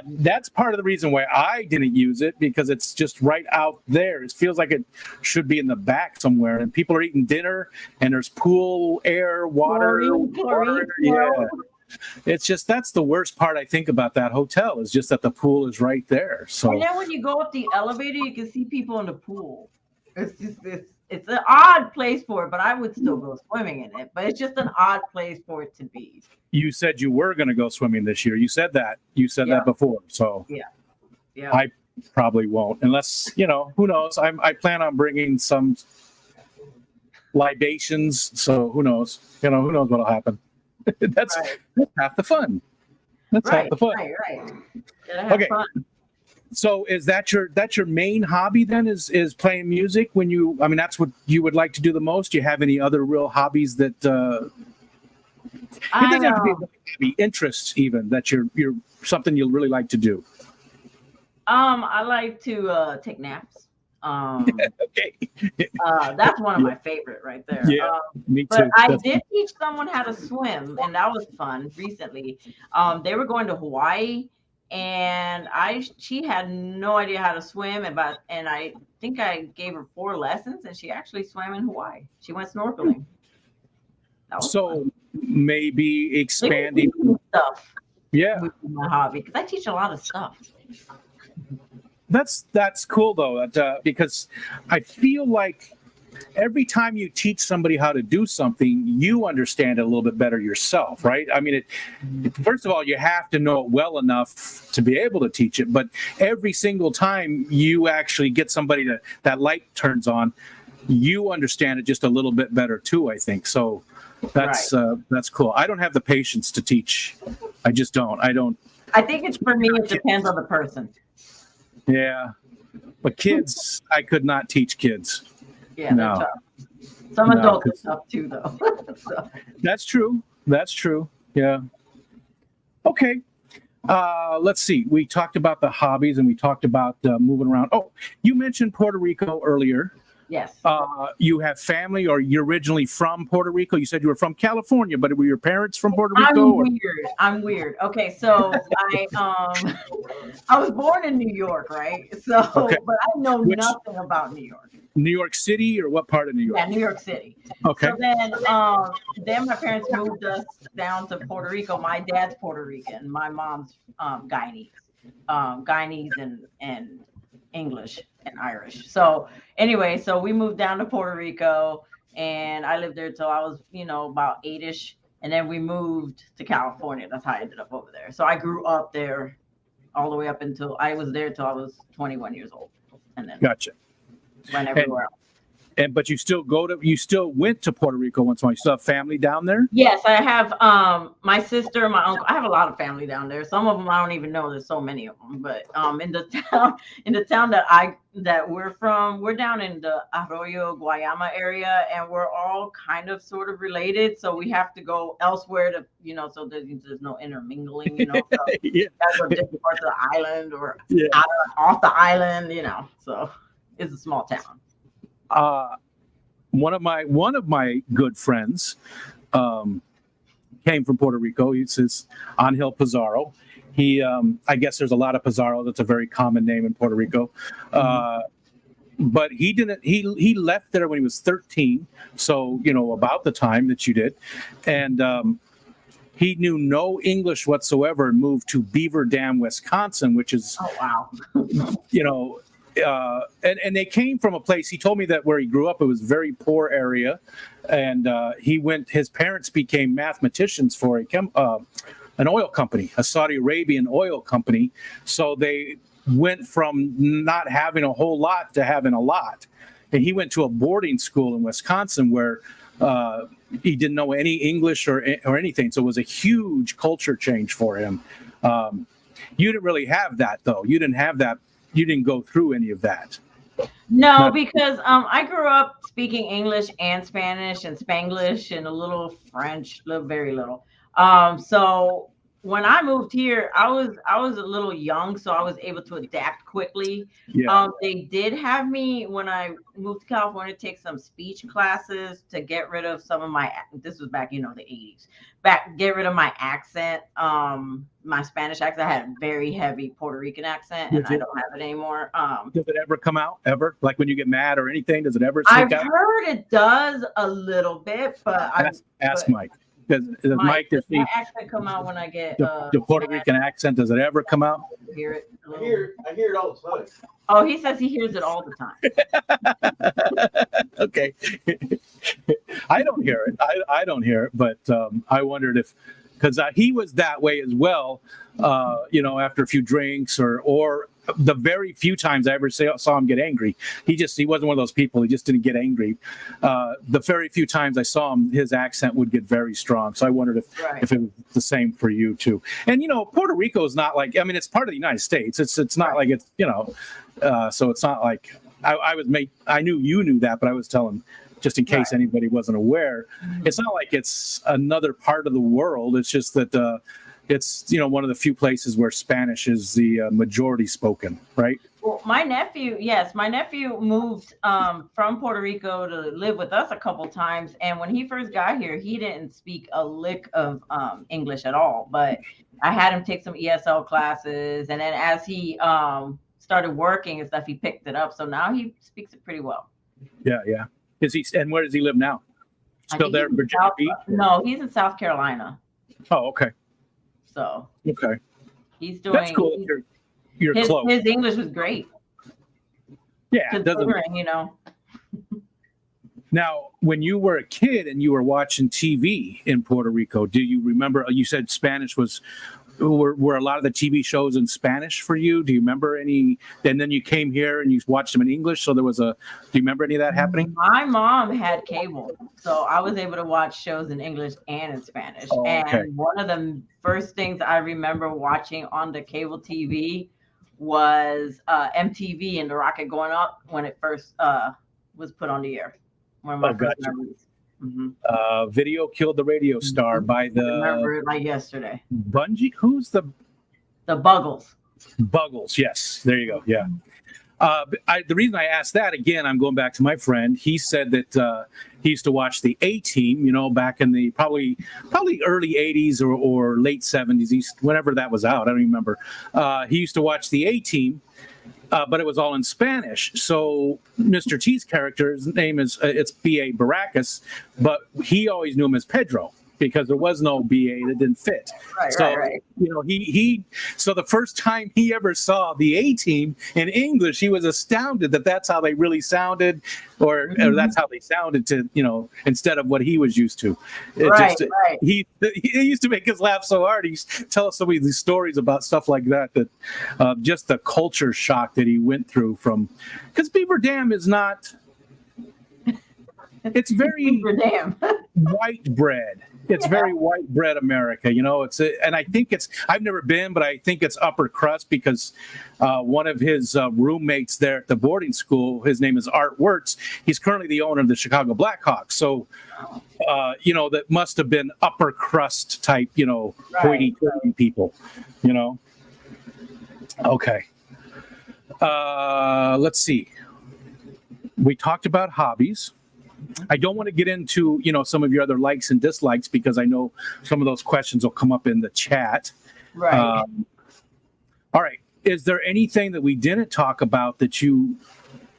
That's part of the reason why I didn't use it, because it's just right out there. It feels like it should be in the back somewhere, and people are eating dinner and there's pool, air, water. Chlorine. Yeah. It's just, that's the worst part I think about that hotel, is just that the pool is right there. So and then when you go up the elevator, you can see people in the pool. It's an odd place for it, but I would still go swimming in it. But it's just an odd place for it to be. You said you were going to go swimming this year. You said that. You said that before. So yeah, I probably won't, unless, who knows? I plan on bringing some libations. So who knows? Who knows what'll happen? That's half the fun. That's half the fun. Right. Okay. Fun. So is that your main hobby then, is playing music? That's what you would like to do the most? Do you have any other real hobbies that I doesn't have to be know. really heavy interests even that you're something you'll really like to do. I like to take naps. Okay. That's one of my favorite right there. Yeah, me But too. I did teach someone how to swim, and that was fun recently. They were going to Hawaii, and she had no idea how to swim, and I think I gave her 4 lessons, and she actually swam in Hawaii. She went snorkeling. That was So fun. maybe Maybe expanding. teaching stuff Yeah, would be my hobby because I teach a lot of stuff. that's cool though. Because I feel like every time you teach somebody how to do something, you understand it a little bit better yourself, right? I mean, first of all, you have to know it well enough to be able to teach it, but every single time you actually get somebody that light turns on, you understand it just a little bit better too, I think. So that's cool. I don't have the patience to teach. I just don't. I think it's for me, it depends on the person. Yeah. But kids, I could not teach kids. Yeah, No. they're tough. Some No, adults are tough too, though. So, That's true. That's true. Yeah. Okay. Let's see. We talked about the hobbies and we talked about moving around. Oh, you mentioned Puerto Rico earlier. yes. You have family, or you're originally from Puerto Rico? You said you were from California, but were your parents from Puerto Rico? I'm weird. Okay, so I was born in New York, right? So, Okay. but I know Which- nothing about New York. New York City, or what part of New York? Yeah, New York City. Okay. So then my parents moved us down to Puerto Rico. My dad's Puerto Rican. My mom's Guyanese, and English and Irish. So anyway, so we moved down to Puerto Rico, and I lived there till I was, about 8ish, and then we moved to California. That's how I ended up over there. So I grew up there all the way up until I was there till I was 21 years old, and then Gotcha. went everywhere else. But you still went to Puerto Rico once in a while. You still have family down there? Yes, I have my sister, my uncle. I have a lot of family down there. Some of them I don't even know. There's so many of them. But in the town that we're from, we're down in the Arroyo Guayama area, and we're all kind of sort of related. So we have to go elsewhere to, so there's no intermingling, So Yeah. that's go different parts of the island or Yeah. off the island, So it's a small town. One of my good friends came from Puerto Rico. He's Angel Pizarro. He, I guess there's a lot of Pizarro. That's a very common name in Puerto Rico. But he didn't. He left there when he was 13. So about the time that you did, and he knew no English whatsoever and moved to Beaver Dam, Wisconsin, which is Oh wow. And they came from a place. He told me that where he grew up, it was a very poor area, and his parents became mathematicians for an oil company, a Saudi Arabian oil company. So they went from not having a whole lot to having a lot. And he went to a boarding school in Wisconsin where he didn't know any English or anything. So it was a huge culture change for him. You didn't really have that, though. You didn't have that. You didn't go through any of that. No, because I grew up speaking English and Spanish and Spanglish and a little French, very little. So when I moved here, I was a little young, so I was able to adapt quickly. Yeah. They did have me when I moved to California take some speech classes to get rid of some of my. This was back, the 80s. Get rid of my accent, my Spanish accent. I had a very heavy Puerto Rican accent, and I don't have it anymore. Does it ever come out? Ever? Like when you get mad or anything? Does it ever I've sneak out? heard it does a little bit, but Ask Mike. Does Mike, does my accent come out when I get the Puerto Rican accent, does it ever come out? hear it? I hear it all the time. Oh, he says he hears it all the time. Okay. I don't hear it. I don't hear it, but I wondered if, because he was that way as well, after a few drinks or the very few times I ever saw him get angry. He wasn't one of those people. He just didn't get angry. The very few times I saw him, his accent would get very strong. So I wondered if it was the same for you too. And, Puerto Rico is not like, it's part of the United States. It's not like it's, so it's not like I knew you knew that, but I was telling just in case anybody wasn't aware. It's not like it's another part of the world. It's just that it's, you know, one of the few places where Spanish is the majority spoken, right? Well, my nephew moved from Puerto Rico to live with us a couple times. And when he first got here, he didn't speak a lick of English at all. But I had him take some ESL classes. And then as he started working and stuff, he picked it up. So now he speaks it pretty well. Yeah, yeah. And where does he live now? Still there in Virginia Beach? No, he's in South Carolina. Oh, okay. So okay. He's doing. That's cool. You're close. His English was great. Yeah, it doesn't. You know. Now, when you were a kid and you were watching TV in Puerto Rico, do you remember? You said Spanish were a lot of the TV shows in Spanish for you? Do you remember any? And then you came here and you watched them in English. So there was do you remember any of that happening? My mom had cable, so I was able to watch shows in English and in Spanish. Oh, okay. And one of the first things I remember watching on the cable TV was MTV and the Rocket Going Up when it first was put on the air. One of my first memories. Mm-hmm. Video Killed the Radio Star by the. I remember it like yesterday. Bungie? Who's the Buggles? Buggles, yes. There you go. Yeah. The reason I asked that, again, I'm going back to my friend. He said that he used to watch the A-Team, you know, back in the probably early 80s or late 70s, whenever that was out. I don't even remember. He used to watch the A-Team. But it was all in Spanish. So Mr. T's character's name is it's B.A. Baracus, but he always knew him as Pedro because there was no B.A. that didn't fit. Right. You know, he so the first time he ever saw the A-Team in English, he was astounded that that's how they really sounded, or that's how they sounded to, you know, instead of what he was used to. He used to make us laugh so hard. He used to tell us so many of these stories about stuff like that, just the culture shock that he went through because Beaver Dam is not. It's very white bread. It's very white bread America, you know. And I think I've never been, but I think it's upper crust because one of his roommates there at the boarding school, his name is Art Wirtz. He's currently the owner of the Chicago Blackhawks. So, you know, that must have been upper crust type, you know, hoity-toity people, you know. Okay. Let's see. We talked about hobbies. I don't want to get into, you know, some of your other likes and dislikes because I know some of those questions will come up in the chat. Right. All right. Is there anything that we didn't talk about that you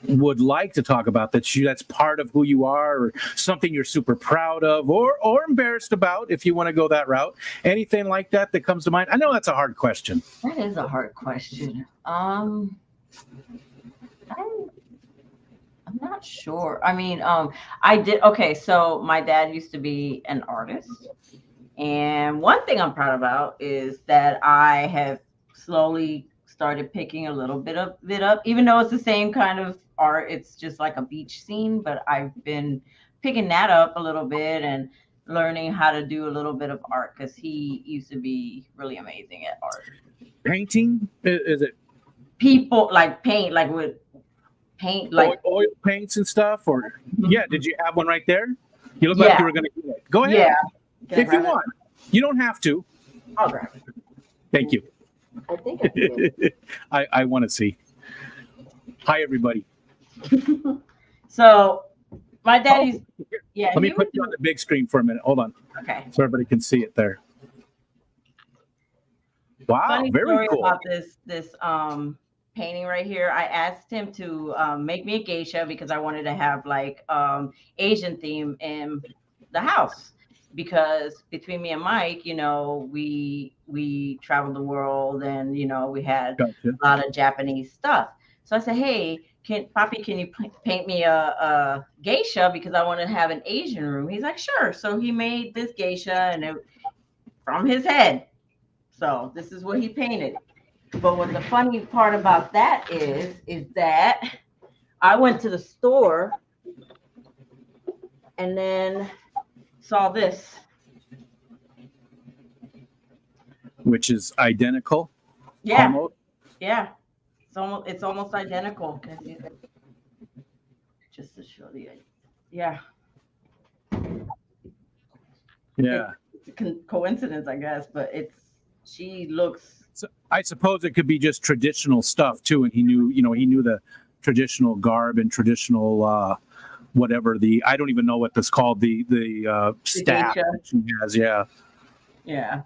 would like to talk about that's part of who you are, or something you're super proud of or embarrassed about, if you want to go that route? Anything like that comes to mind? I know that's a hard question. That is a hard question. I'm not sure. I mean, I did. Okay, so my dad used to be an artist. And one thing I'm proud about is that I have slowly started picking a little bit of it up, even though it's the same kind of art. It's just like a beach scene, but I've been picking that up a little bit and learning how to do a little bit of art because he used to be really amazing at art. Painting? Is it? People like paint, like with paint, like oil paints and stuff, or yeah, did you have one right there? You look like you were going to do it. Go ahead. Yeah. If you want. You don't have to. I'll grab it. Thank you. I think I did. I want to see. Hi, everybody. So my daddy's let me put you on the big screen for a minute. Hold on. Okay. So everybody can see it there. Wow, Funny very story cool. about this painting right here. I asked him to make me a geisha because I wanted to have like Asian theme in the house, because between me and Mike, you know, we traveled the world and, you know, we had a lot of Japanese stuff. So I said, hey, can you paint me a geisha because I want to have an Asian room? He's like, sure. So he made this geisha and from his head. So this is what he painted. But what the funny part about that is that I went to the store and then saw this, which is identical. Yeah, almost. Yeah, it's almost identical. Just to show you, yeah. Yeah. It's a coincidence, I guess, but she looks. So I suppose it could be just traditional stuff too, and he knew the traditional garb and traditional whatever I don't even know what this called the staff geisha. that she has. Yeah. Yeah.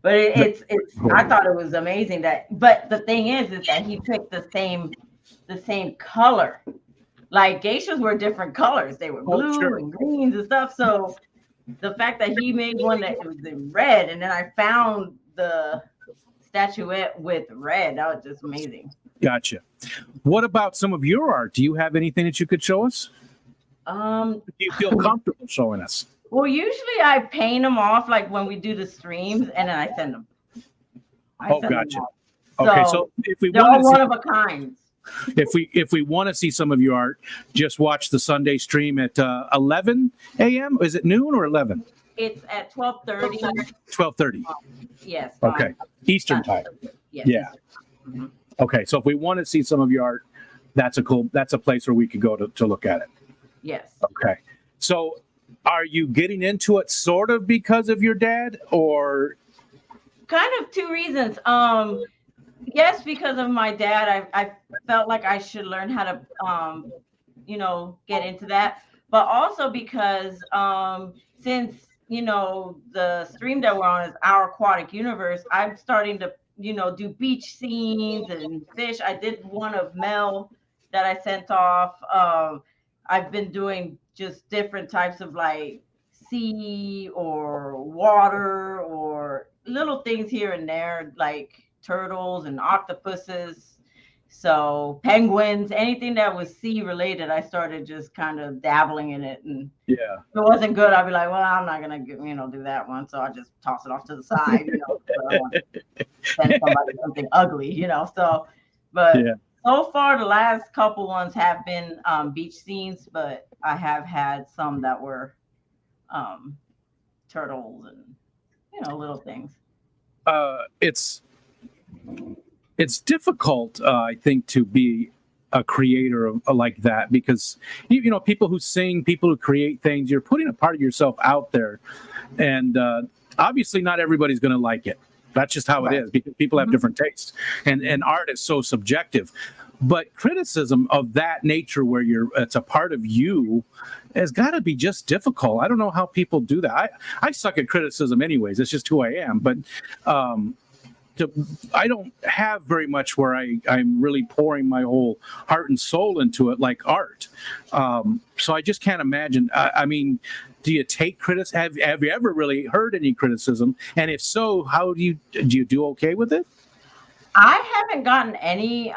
But it's I thought it was amazing but the thing is that he picked the same color. Like geishas were different colors. They were blue and greens and stuff. So the fact that he made one that was in red, and then I found the statuette with red, that was just amazing. Gotcha. What about some of your art? Do you have anything that you could show us? Do you feel comfortable showing us? Well, usually I paint them off like when we do the streams, and then I send them. Gotcha. Okay, so if we they're all one of a kind. If we want to see some of your art, just watch the Sunday stream at 11 a.m. Is it noon or 11? It's at 12:30. 12:30. Yes. Okay. Eastern time. Yes. Yeah. Mm-hmm. Okay, so if we want to see some of your art, that's a place where we could go to look at it. Yes. Okay. So are you getting into it sort of because of your dad, or? Kind of two reasons. Yes, because of my dad, I felt like I should learn how to, get into that. But also because since, the stream that we're on is Our Aquatic Universe, I'm starting to, do beach scenes and fish. I did one of Mel that I sent off. I've been doing just different types of like sea or water or little things here and there, like turtles and octopuses, so penguins, anything that was sea related. I started just kind of dabbling in it, and if it wasn't good, I'd be like, well, I'm not gonna do that one, so I just toss it off to the side, so I don't want to send somebody something ugly, so far the last couple ones have been beach scenes, but I have had some that were turtles and little things. It's difficult, I think, to be a creator like that, because people who sing, people who create things, you're putting a part of yourself out there, and obviously not everybody's going to like it. That's just how it is, because people have different tastes, and art is so subjective. But criticism of that nature, where it's a part of you, has got to be just difficult. I don't know how people do that. I suck at criticism anyways. It's just who I am. But I don't have very much where I'm really pouring my whole heart and soul into it like art. So I just can't imagine. I mean, do you take criticism? Have you ever really heard any criticism? And if so, how do you do okay with it? I haven't gotten any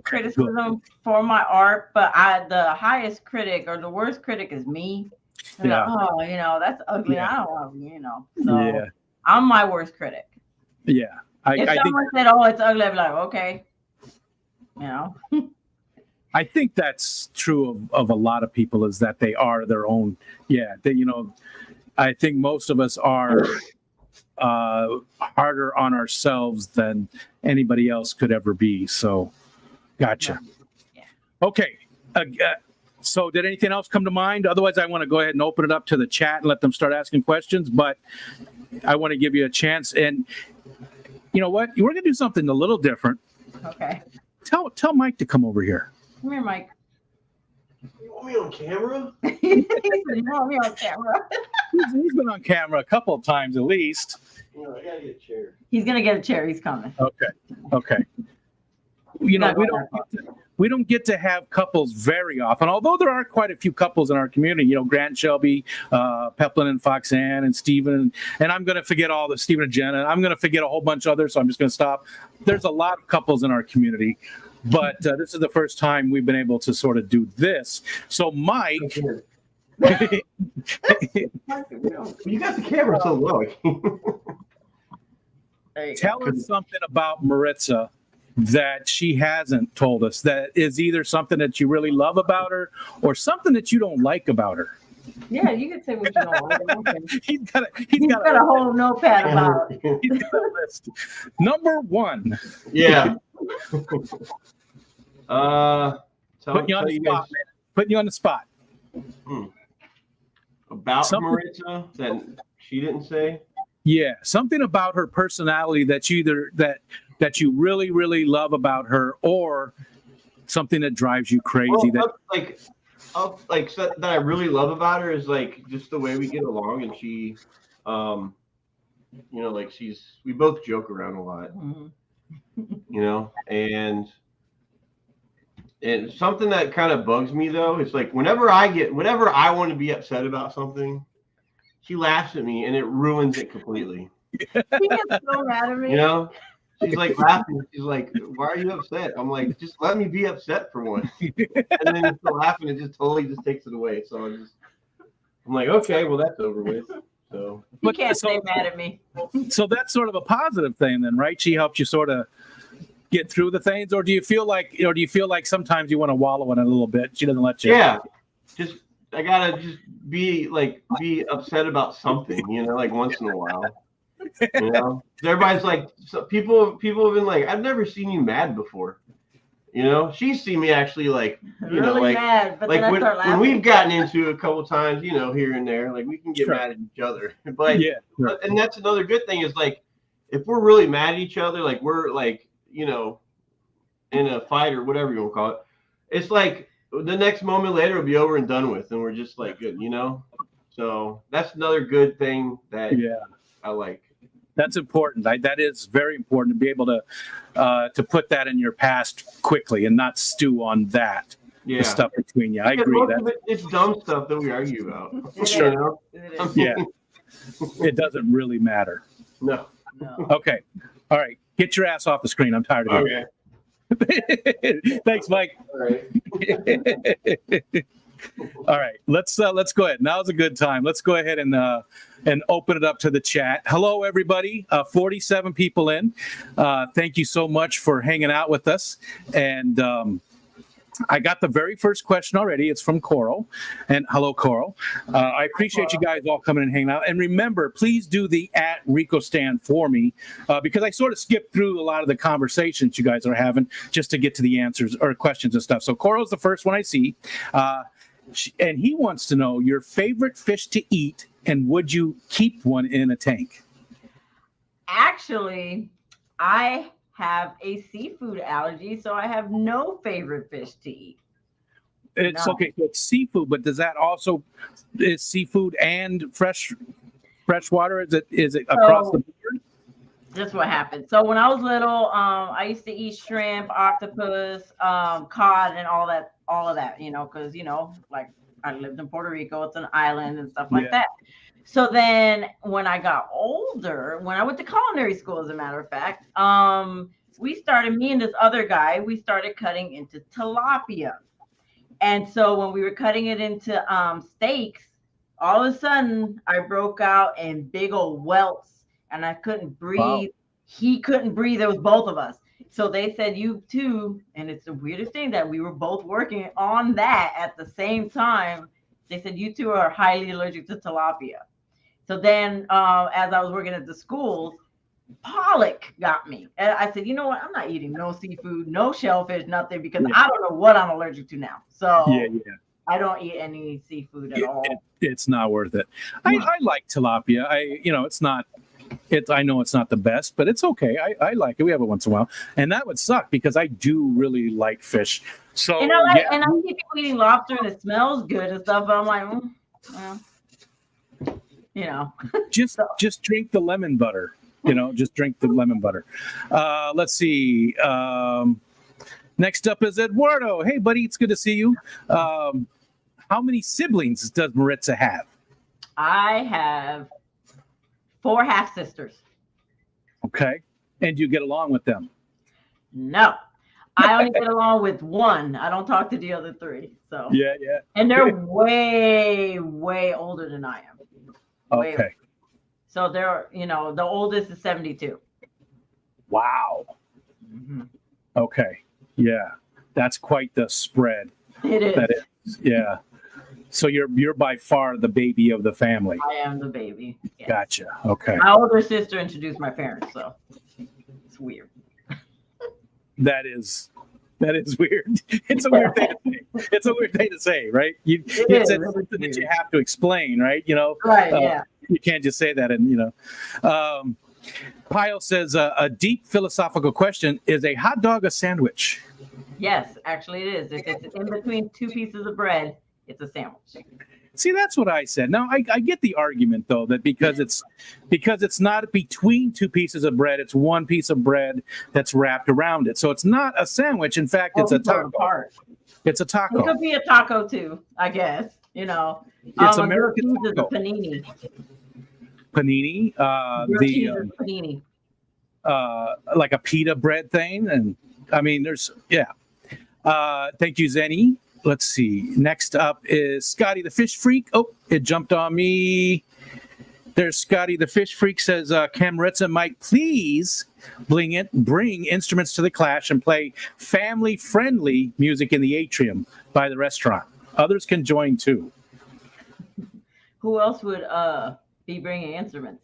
criticism for my art, but the highest critic or the worst critic is me. Yeah. Like, that's ugly. Yeah. I don't want, So I'm my worst critic. Yeah. If someone said, "Oh, it's ugly," I'd be like, "Okay." I think that's true of a lot of people, is that they are their own. Yeah. I think most of us are harder on ourselves than anybody else could ever be. So, gotcha. Yeah. Okay. So did anything else come to mind? Otherwise, I want to go ahead and open it up to the chat and let them start asking questions, but I want to give you a chance. And you know what? We're going to do something a little different. Okay. Tell Mike to come over here. Come here, Mike. You want me on camera? You want me on camera? He's been on camera a couple of times at least. I gotta get a chair. He's gonna get a chair. He's coming. Okay. We don't get to have couples very often, although there are quite a few couples in our community. Grant Shelby, Peplin and Foxanne, and Stephen, and I'm going to forget all the Stephen and Jenna. I'm going to forget a whole bunch of others, so I'm just going to stop. There's a lot of couples in our community, but this is the first time we've been able to sort of do this. So, Mike. You got the camera so low. Tell us something about Maritza that she hasn't told us, that is either something that you really love about her or something that you don't like about her. Yeah, you can say what you don't like. He's got a whole notepad about it. He's got a list. Number 1. Yeah. Putting you on the spot, man. Putting you on the spot. about Something- Maritza that she didn't say? Yeah, something about her personality that you either that you really really love about her, or something that drives you crazy. Well, that I really love about her is like just the way we get along, and she, you know, like we both joke around a lot, Mhm. you know, and something that kind of bugs me though is like whenever I want to be upset about something, she laughs at me and it ruins it completely. She gets so mad at me. You know, she's like laughing. She's like, "Why are you upset?" I'm like, "Just let me be upset for once." And then she's laughing and just totally just takes it away. So I'm like, okay, well that's over with. So You can't stay mad at me. So that's sort of a positive thing then, right? She helps you sort of get through the things, or do you feel like sometimes you want to wallow in it a little bit? She doesn't let you. yeah, I gotta just be upset about something, you know, like once in a while. You know, everybody's like, so people have been like, I've never seen you mad before. You know, she's seen me actually like, you know, Really like mad, but like then I start when laughing. we've gotten into a couple times, you know, here and there, like we can get Sure. mad at each other. But Yeah, sure. and that's another good thing is like if we're really mad at each other, like we're like, you know, in a fight or whatever you want to call it, it's like the next moment later it'll be over and done with, and we're just like good, you know. So that's another good thing that I like. That's important. That is very important to be able to put that in your past quickly and not stew on that. Yeah, The stuff between you. I Because agree. most of it's dumb stuff that we argue about. Sure. You know? It is. Yeah, it doesn't really matter. No. No. Okay, all right. Get your ass off the screen. I'm tired of Okay. it. Thanks, Mike. All right. All right, let's go ahead. Now's a good time. Let's go ahead and open it up to the chat. Hello, everybody. 47 people in. Thank you so much for hanging out with us. And I got the very first question already. It's from Coral. And hello, Coral. I appreciate you guys all coming and hanging out. And remember, please do the @RicoStan for me because I sort of skipped through a lot of the conversations you guys are having just to get to the answers or questions and stuff. So Coral's the first one I see. And he wants to know your favorite fish to eat, and would you keep one in a tank? Actually, I have a seafood allergy, so I have no favorite fish to eat. It's No. okay. So it's seafood, but does that also is seafood and fresh water? Is it across the board? That's what happened. So when I was little, I used to eat shrimp, octopus, cod, and all of that, you know, because, you know, like I lived in Puerto Rico, it's an island and stuff like that. So then when I got older, when I went to culinary school, as a matter of fact, me and this other guy, we started cutting into tilapia. And so when we were cutting it into steaks, all of a sudden I broke out in big old welts and I couldn't breathe. Wow. He couldn't breathe. It was both of us. So they said, you too. And it's the weirdest thing that we were both working on that at the same time. They said, you two are highly allergic to tilapia. So then as I was working at the school, pollock got me. And I said, you know what? I'm not eating no seafood, no shellfish, nothing, because I don't know what I'm allergic to now. So I don't eat any seafood at all. It's not worth it. I like tilapia. I know it's not the best, but it's okay. I like it. We have it once in a while. And that would suck because I do really like fish. So and I see people eating lobster and it smells good and stuff, but I'm like, well, you know. just drink the lemon butter. You know, just drink the lemon butter. Let's see. Next up is Eduardo. Hey, buddy, it's good to see you. How many siblings does Maritza have? I have 4 half sisters. Okay. And you get along with them? No. I only get along with one. I don't talk to the other 3. So Yeah. And they're way, way older than I am. Way Okay. older. So they're, you know, the oldest is 72. Wow. Mm-hmm. Okay. Yeah. That's quite the spread. It is. That is. Yeah. So you're by far the baby of the family. I am the baby. Yes. Gotcha. Okay. My older sister introduced my parents, so it's weird. That is weird. It's a weird thing to it's a weird thing to say, right? It's something that you have to explain, right? Right, yeah. You can't just say that. And, Pyle says, a deep philosophical question, is a hot dog a sandwich? Yes, actually it is. If it's in between two pieces of bread, it's a sandwich. See, that's what I said. Now, I get the argument, though, that because it's not between two pieces of bread, it's one piece of bread that's wrapped around it. So it's not a sandwich. In fact, it's a taco. It's a taco. It could be a taco, too, I guess. It's American taco. Panini. Panini. Panini. Like a pita bread thing. And, I mean, thank you, Zenny. Let's see. Next up is Scotty the Fish Freak. Oh, it jumped on me. There's Scotty the Fish Freak says, can Maritza Mike please bring instruments to the Clash and play family-friendly music in the atrium by the restaurant? Others can join too. Who else would be bringing instruments?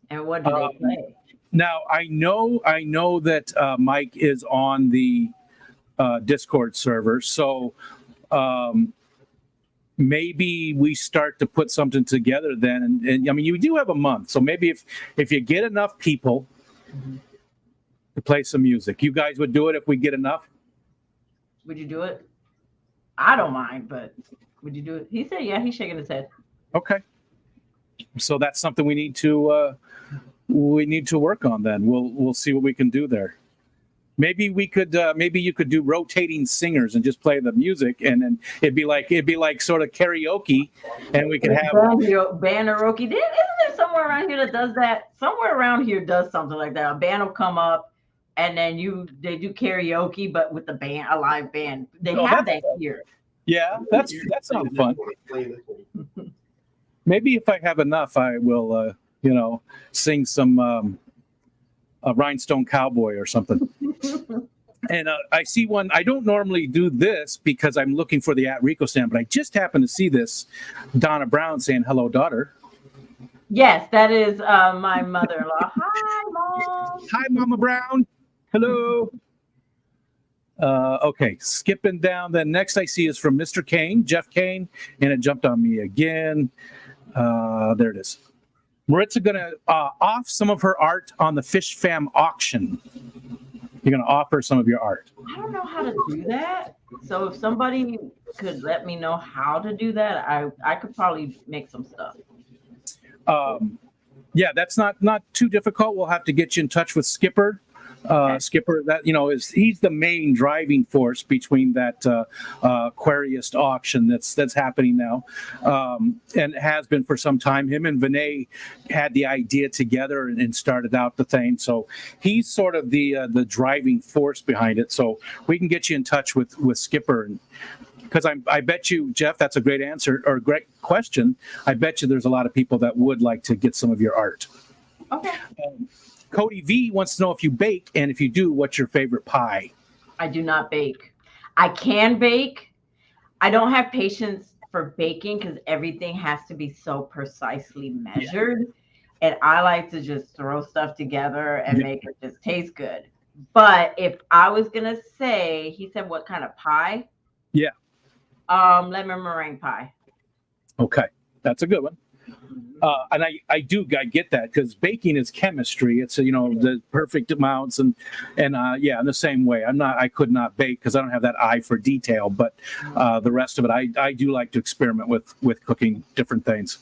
And what do they play? Now, I know that Mike is on the Discord server, so maybe we start to put something together then. And I mean, you do have a month, so maybe if you get enough people to play some music, you guys would do it if we get enough. Would you do it? I don't mind, but would you do it? He said, yeah. He's shaking his head. Okay, so that's something we need to work on. Then we'll see what we can do there. Maybe we could. Maybe you could do rotating singers and just play the music, and then it'd be like sort of karaoke, and we could have band karaoke. Isn't there somewhere around here that does that? Somewhere around here does something like that. A band will come up, and then they do karaoke, but with the band, a live band. They have that here. Yeah, that sounds fun. Maybe if I have enough, I will, sing some Rhinestone Cowboy or something. And I see one. I don't normally do this because I'm looking for the @Rico stand, but I just happened to see this. Donna Brown saying, "Hello, daughter." Yes, that is my mother-in-law. Hi, Mom. Hi, Mama Brown. Hello. Okay, skipping down. Then next I see is from Mr. Kane, Jeff Kane, and it jumped on me again. There it is. Maritza going to off some of her art on the Fish Fam auction. You're going to offer some of your art. I don't know how to do that. So if somebody could let me know how to do that, I could probably make some stuff. Yeah, that's not too difficult. We'll have to get you in touch with Skipper. Skipper, that he's the main driving force between that Aquarius auction that's happening now, and has been for some time. Him and Vinay had the idea together and started out the thing. So he's sort of the driving force behind it. So we can get you in touch with Skipper, because I bet you, Jeff, that's a great answer or a great question. I bet you there's a lot of people that would like to get some of your art. Okay. Cody V wants to know if you bake, and if you do, what's your favorite pie? I do not bake. I can bake. I don't have patience for baking because everything has to be so precisely measured. And I like to just throw stuff together and make it just taste good. But if I was going to say, he said, what kind of pie? Yeah. Lemon meringue pie. Okay. That's a good one. And I get that, because baking is chemistry. It's the perfect amounts and in the same way. I could not bake because I don't have that eye for detail. But the rest of it, I do like to experiment with cooking different things.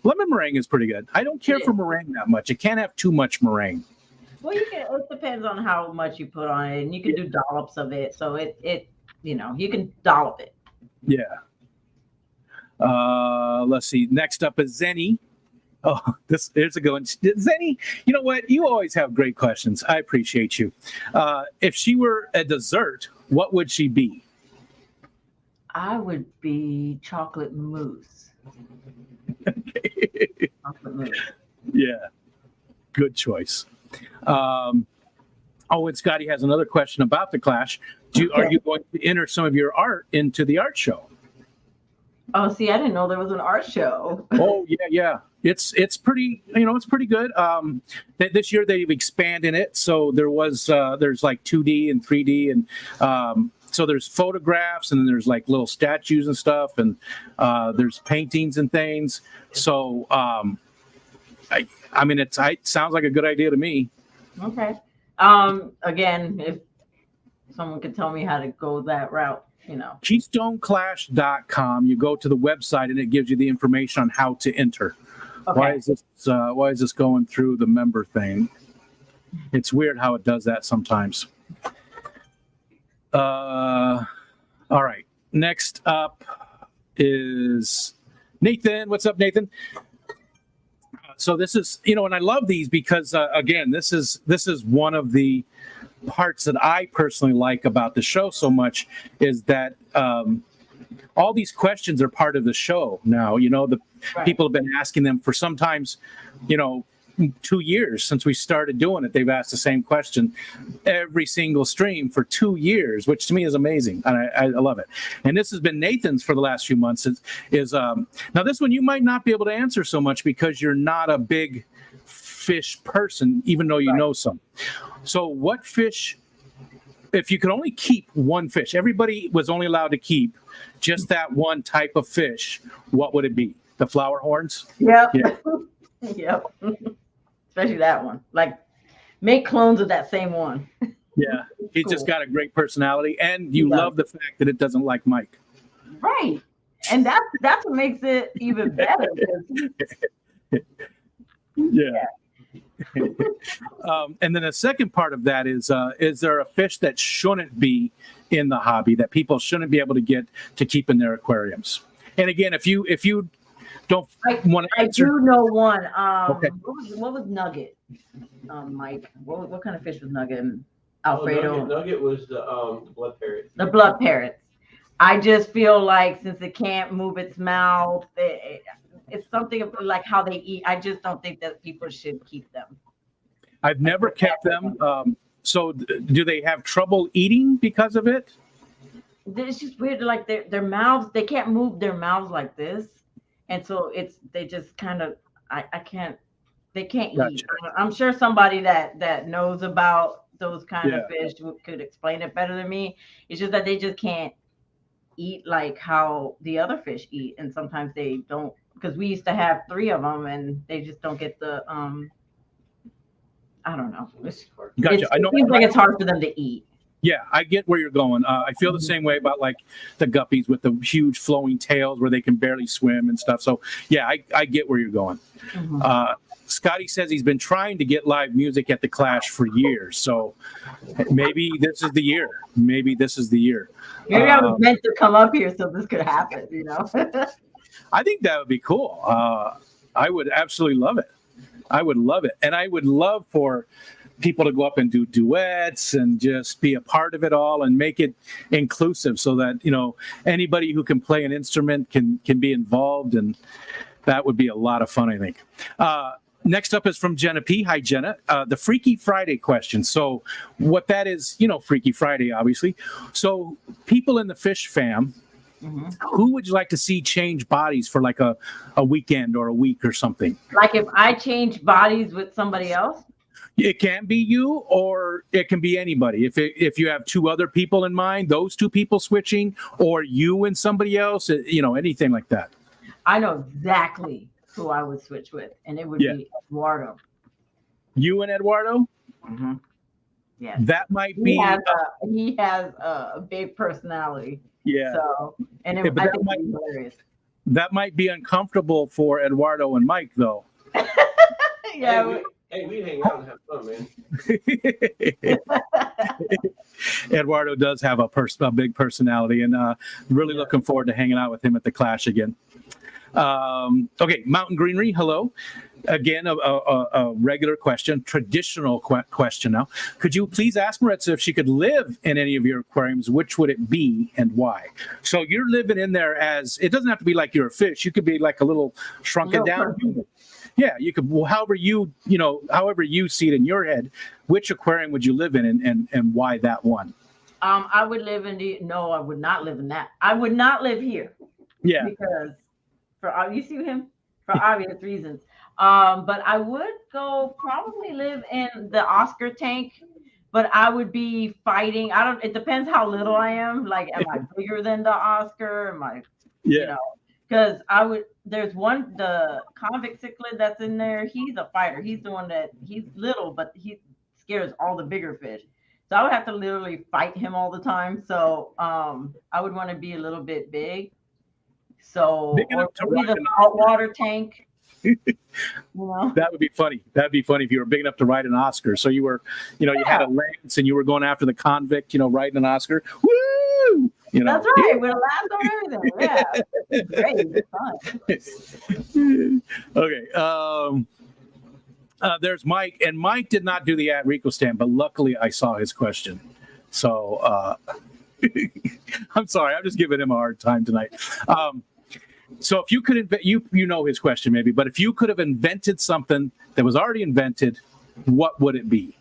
Lemon meringue is pretty good. I don't care for meringue that much. It can't have too much meringue. Well, it depends on how much you put on it, and you can do dollops of it. So you can dollop it. Yeah. Let's see. Next up is Zenny. Oh, here's a good one. Zenny, you know what? You always have great questions. I appreciate you. If she were a dessert, what would she be? I would be chocolate mousse. Okay. Chocolate mousse. Yeah. Good choice. And Scotty has another question about the Clash. Are you going to enter some of your art into the art show? Oh, see, I didn't know there was an art show. Oh, yeah. It's pretty, it's pretty good. This year they've expanded it, so there's like 2D and 3D, and so there's photographs and then there's like little statues and stuff, and there's paintings and things. So I mean, it sounds like a good idea to me. Okay. Again, if someone could tell me how to go that route, you know. KeystoneClash.com. You go to the website and it gives you the information on how to enter. Okay. Why is this going through the member thing? It's weird how it does that sometimes. All right. Next up is Nathan. What's up, Nathan? So this is, and I love these because again, this is one of the parts that I personally like about the show so much is that all these questions are part of the show now. Right. People have been asking them for sometimes, 2 years since we started doing it. They've asked the same question every single stream for 2 years, which to me is amazing. And I love it. And this has been Nathan's for the last few months. Now this one you might not be able to answer so much because you're not a big fish person, even though you know some. So what fish, if you could only keep one fish, everybody was only allowed to keep just that one type of fish, what would it be? The flower horns? Yep. Yeah. Yep. Especially that one. Like, make clones of that same one. Yeah. He's Cool. just got a great personality, and you love the fact that it doesn't like Mike. Right. And that's what makes it even better. Yeah. And then the second part of that is there a fish that shouldn't be in the hobby that people shouldn't be able to get to keep in their aquariums? And again, if you don't want to answer, I do know one. Okay. What was Nugget? Mike, what kind of fish was Nugget? Alfredo. Nugget was the blood parrot. The blood parrots. I just feel like since it can't move its mouth, it's something like how they eat. I just don't think that people should keep them. I've never kept them. So do they have trouble eating because of it? It's just weird. Like their mouths, they can't move their mouths like this. And so they just kind of, they can't Gotcha. eat. I'm sure somebody that knows about those kind of fish could explain it better than me. It's just that they just can't eat like how the other fish eat. And sometimes they don't, because we used to have 3 of them and they just don't get the, I don't know. Gotcha. I know. It seems like it's hard for them to eat. Yeah, I get where you're going. I feel the same way about like the guppies with the huge flowing tails where they can barely swim and stuff. So yeah, I get where you're going. Mm-hmm. Scotty says he's been trying to get live music at the Clash for years. So maybe this is the year. Maybe I was meant to come up here so this could happen, I think that would be cool. I would absolutely love it. I would love it. And I would love for people to go up and do duets and just be a part of it all and make it inclusive so that, anybody who can play an instrument can be involved. And that would be a lot of fun, I think. Next up is from Jenna P. Hi, Jenna. The Freaky Friday question. So what that is, Freaky Friday, obviously. So people in the fish fam, who would you like to see change bodies for like a weekend or a week or something? Like if I change bodies with somebody else? It can be you or it can be anybody. If you have 2 other people in mind, those 2 people switching, or you and somebody else, anything like that. I know exactly who I would switch with, and it would be Eduardo. You and Eduardo? Mm-hmm. Yeah. That might be. He has a big personality. Yeah. So, and I think it'd be hilarious. That might be uncomfortable for Eduardo and Mike, though. Yeah. Hey, we hang out and have fun, man. Eduardo does have a big personality, and really looking forward to hanging out with him at the Clash again. Okay, Mountain Greenery, hello. Again, a regular question, traditional question now. Could you please ask Maritza if she could live in any of your aquariums? Which would it be and why? So you're living in there it doesn't have to be like you're a fish. You could be like a little shrunken down human. Yeah, you could, however you see it in your head, which aquarium would you live in and why that one? I would live I would not live in that. I would not live here. Yeah. Because you see him? For obvious reasons. But I would probably live in the Oscar tank but I would be fighting. I don't. It depends how little I am. Like, am I bigger than the Oscar? Am I, you know? Because I would. There's one, the convict cichlid that's in there. He's a fighter. He's the one that he's little, but he scares all the bigger fish. So I would have to literally fight him all the time. So I would want to be a little bit big. So Big enough to maybe ride the saltwater tank. You know? That would be funny. That'd be funny if you were big enough to ride an Oscar. So you were, you know, you had a lance and you were going after the convict, you know, riding an Oscar. Woo! You know. That's right. With a lance on everything. Yeah. Great. It's fun. Okay. There's Mike, and Mike did not do the @Rico stamp, but luckily I saw his question. So I'm sorry, I'm just giving him a hard time tonight. So if you could invent, you know his question maybe, but if you could have invented something that was already invented, what would it be?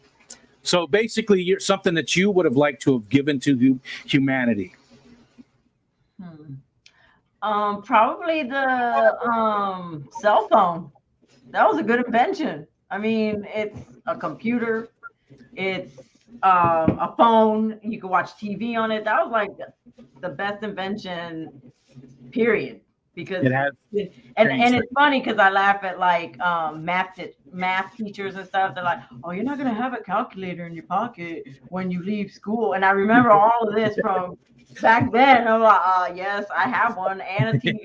So basically, you're something that you would have liked to have given to humanity. Probably the cell phone. That was a good invention. I mean, it's a computer, it's a phone. You can watch TV on it. That was like the best invention, period. Because It has and it's funny because I laugh at like math teachers and stuff. They're like, "Oh, you're not gonna have a calculator in your pocket when you leave school." And I remember all of this from back then. I'm like, yes, I have one, and a TV,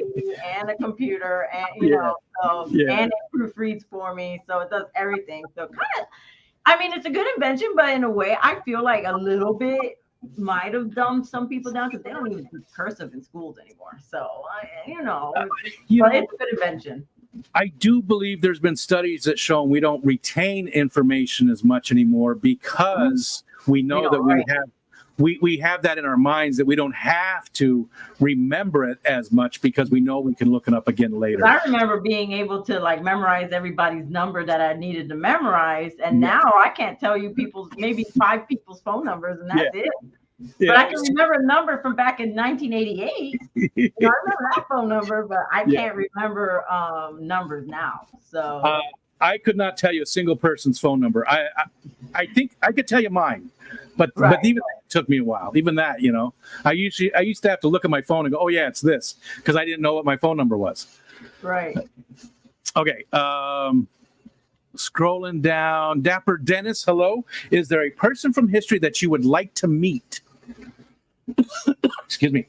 and a computer, and you know, so and it proofreads for me, so it does everything. So kind of, I mean, it's a good invention, but in a way, I feel like a little bit might have dumbed some people down because they don't even do cursive in schools anymore. So you know, but it's a good invention. I do believe there's been studies that show we don't retain information as much anymore because we know that we have that in our minds that we don't have to remember it as much because we know we can look it up again later. I remember being able to like memorize everybody's number that I needed to memorize, and now I can't tell you maybe 5 people's phone numbers, and that's it. But I can remember a number from back in 1988. I remember that phone number, but I can't remember numbers now. So I could not tell you a single person's phone number. I think I could tell you mine, but even that took me a while. Even that, you know, I used to have to look at my phone and go, oh yeah, it's this, because I didn't know what my phone number was. Right. Okay. Scrolling down, Dapper Dennis, hello. Is there a person from history that you would like to meet? Excuse me.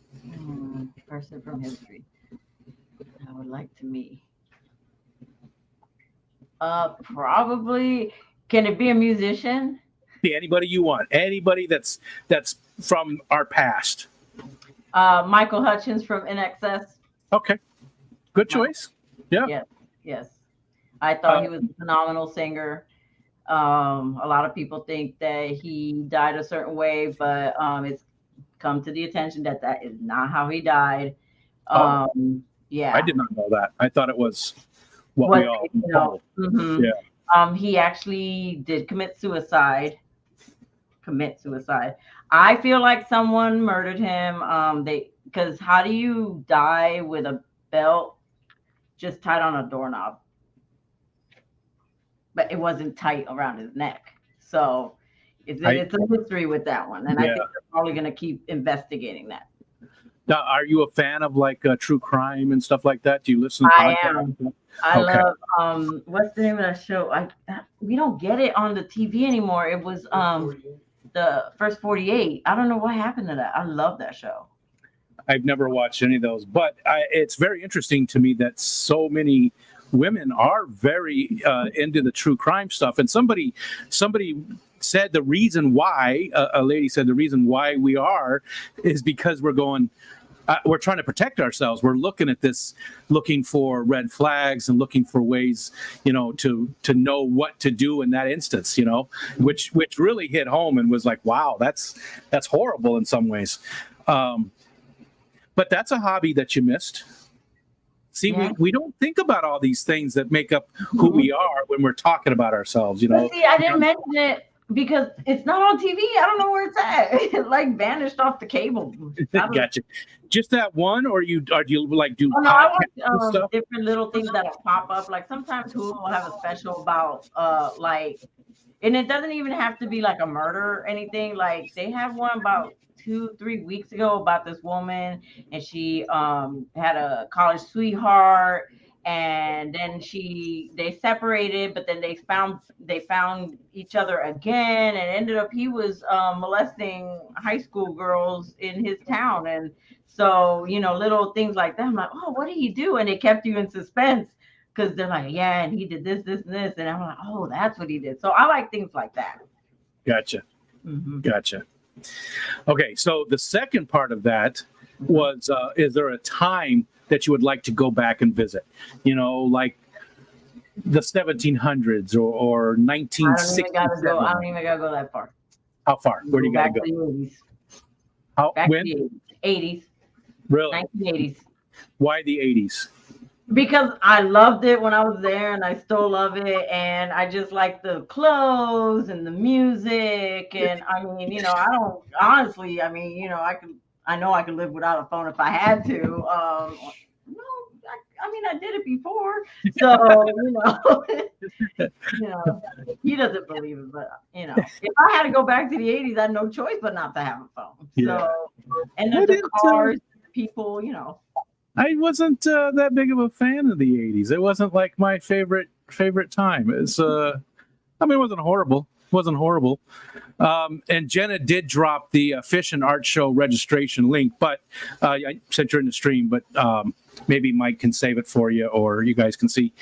Person from history I would like to meet. Probably. Can it be a musician? Be anybody you want. Anybody that's from our past. Michael Hutchins from NXS. Okay. Good choice. Yeah. Yes. I thought he was a phenomenal singer. A lot of people think that he died a certain way, but it's come to the attention that is not how he died. Yeah. I did not know that. I thought it was what we all know. Mm-hmm. Yeah. He actually did commit suicide. I feel like someone murdered him. Because how do you die with a belt just tied on a doorknob? But it wasn't tight around his neck. So it's a mystery with that one. And I think they're probably going to keep investigating that. Now, are you a fan of like true crime and stuff like that? Do you listen to podcasts? I am. I love, what's the name of that show? We don't get it on the TV anymore. It was the First 48. I don't know what happened to that. I love that show. I've never watched any of those, but it's very interesting to me that so many women are very into the true crime stuff. And somebody said the reason why, a lady said the reason why we are is because we're trying to protect ourselves. We're looking at this, looking for red flags and looking for ways, you know, to know what to do in that instance, you know, which really hit home and was like, wow, that's horrible in some ways. But that's a hobby that you missed. See, we don't think about all these things that make up who we are when we're talking about ourselves, you know. But see, I didn't mention it because it's not on TV. I don't know where it's at. It like vanished off the cable. Gotcha. Just that one, or do you like do? Oh, no, I watch different little things that pop up. Like sometimes Hulu will have a special about and it doesn't even have to be like a murder or anything. Like they had one about 2-3 weeks ago about this woman, and she had a college sweetheart, and then they separated, but then they found each other again, and ended up he was molesting high school girls in his town. And so, little things like that. I'm like, oh, what did he do? And it kept you in suspense because they're like, yeah, and he did this, this, and this. And I'm like, oh, that's what he did. So I like things like that. Gotcha. Mm-hmm. Gotcha. Okay, so the second part of that was, is there a time that you would like to go back and visit? Like the 1700s or 1960s. I don't even gotta go that far. How far? Where do you gotta go? To the 80s. When? To the 80s. Really? 1980s. Why the 80s? Because I loved it when I was there, and I still love it, and I just like the clothes and the music, and I mean, I don't honestly, I mean, I know I could live without a phone if I had to. No, I mean, I did it before, so he doesn't believe it, but if I had to go back to the 80s, I had no choice but not to have a phone. Yeah. So, and the cars, people, I wasn't that big of a fan of the 80s. It wasn't like my favorite time. It's it wasn't horrible. And Jenna did drop the Fish and Art Show registration link, but I sent her in the stream, but maybe Mike can save it for you, or you guys can see.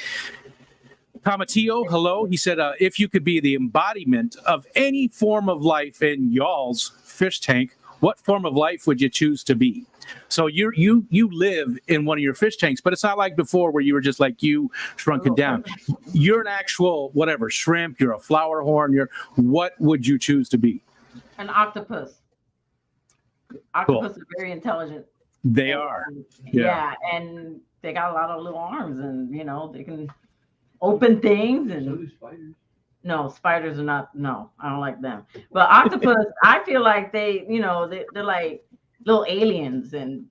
Tomatillo, hello. He said, if you could be the embodiment of any form of life in y'all's fish tank, what form of life would you choose to be? So you live in one of your fish tanks, but it's not like before where you were just like you shrunken down. You're an actual whatever shrimp. You're a flower horn. What would you choose to be? An octopus. Octopus are very intelligent. They are. Yeah, and they got a lot of little arms, and they can open things. And So do spiders. No, spiders are not. No, I don't like them. But octopus, I feel like they're like little aliens, and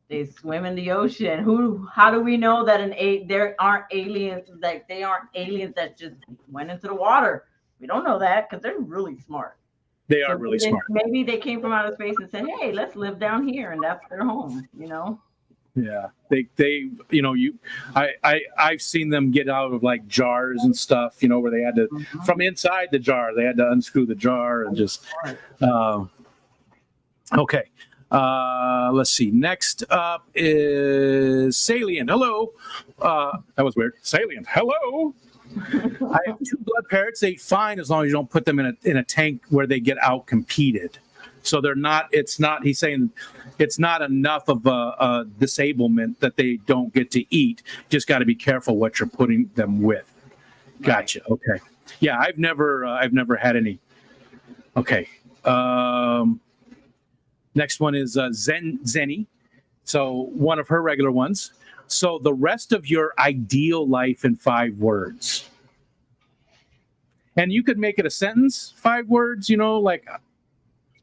they swim in the ocean. How do we know that there aren't aliens? Like they aren't aliens that just went into the water. We don't know that because they're really smart. They are really smart. Maybe they came from outer space and said, "Hey, let's live down here," and that's their home. Yeah, they I've seen them get out of like jars and stuff, where they had to from inside the jar, they had to unscrew the jar and just okay. Let's see. Next up is Salient. Hello. That was weird. Salient. Hello. I have 2 blood parrots. They fine as long as you don't put them in a tank where they get out competed. So they're not. It's not. He's saying it's not enough of a disablement that they don't get to eat. Just got to be careful what you're putting them with. Gotcha. Okay. Yeah, I've never had any. Okay. Next one is Zenny. So one of her regular ones. So the rest of your ideal life in 5 words. And you could make it a sentence, 5 words, like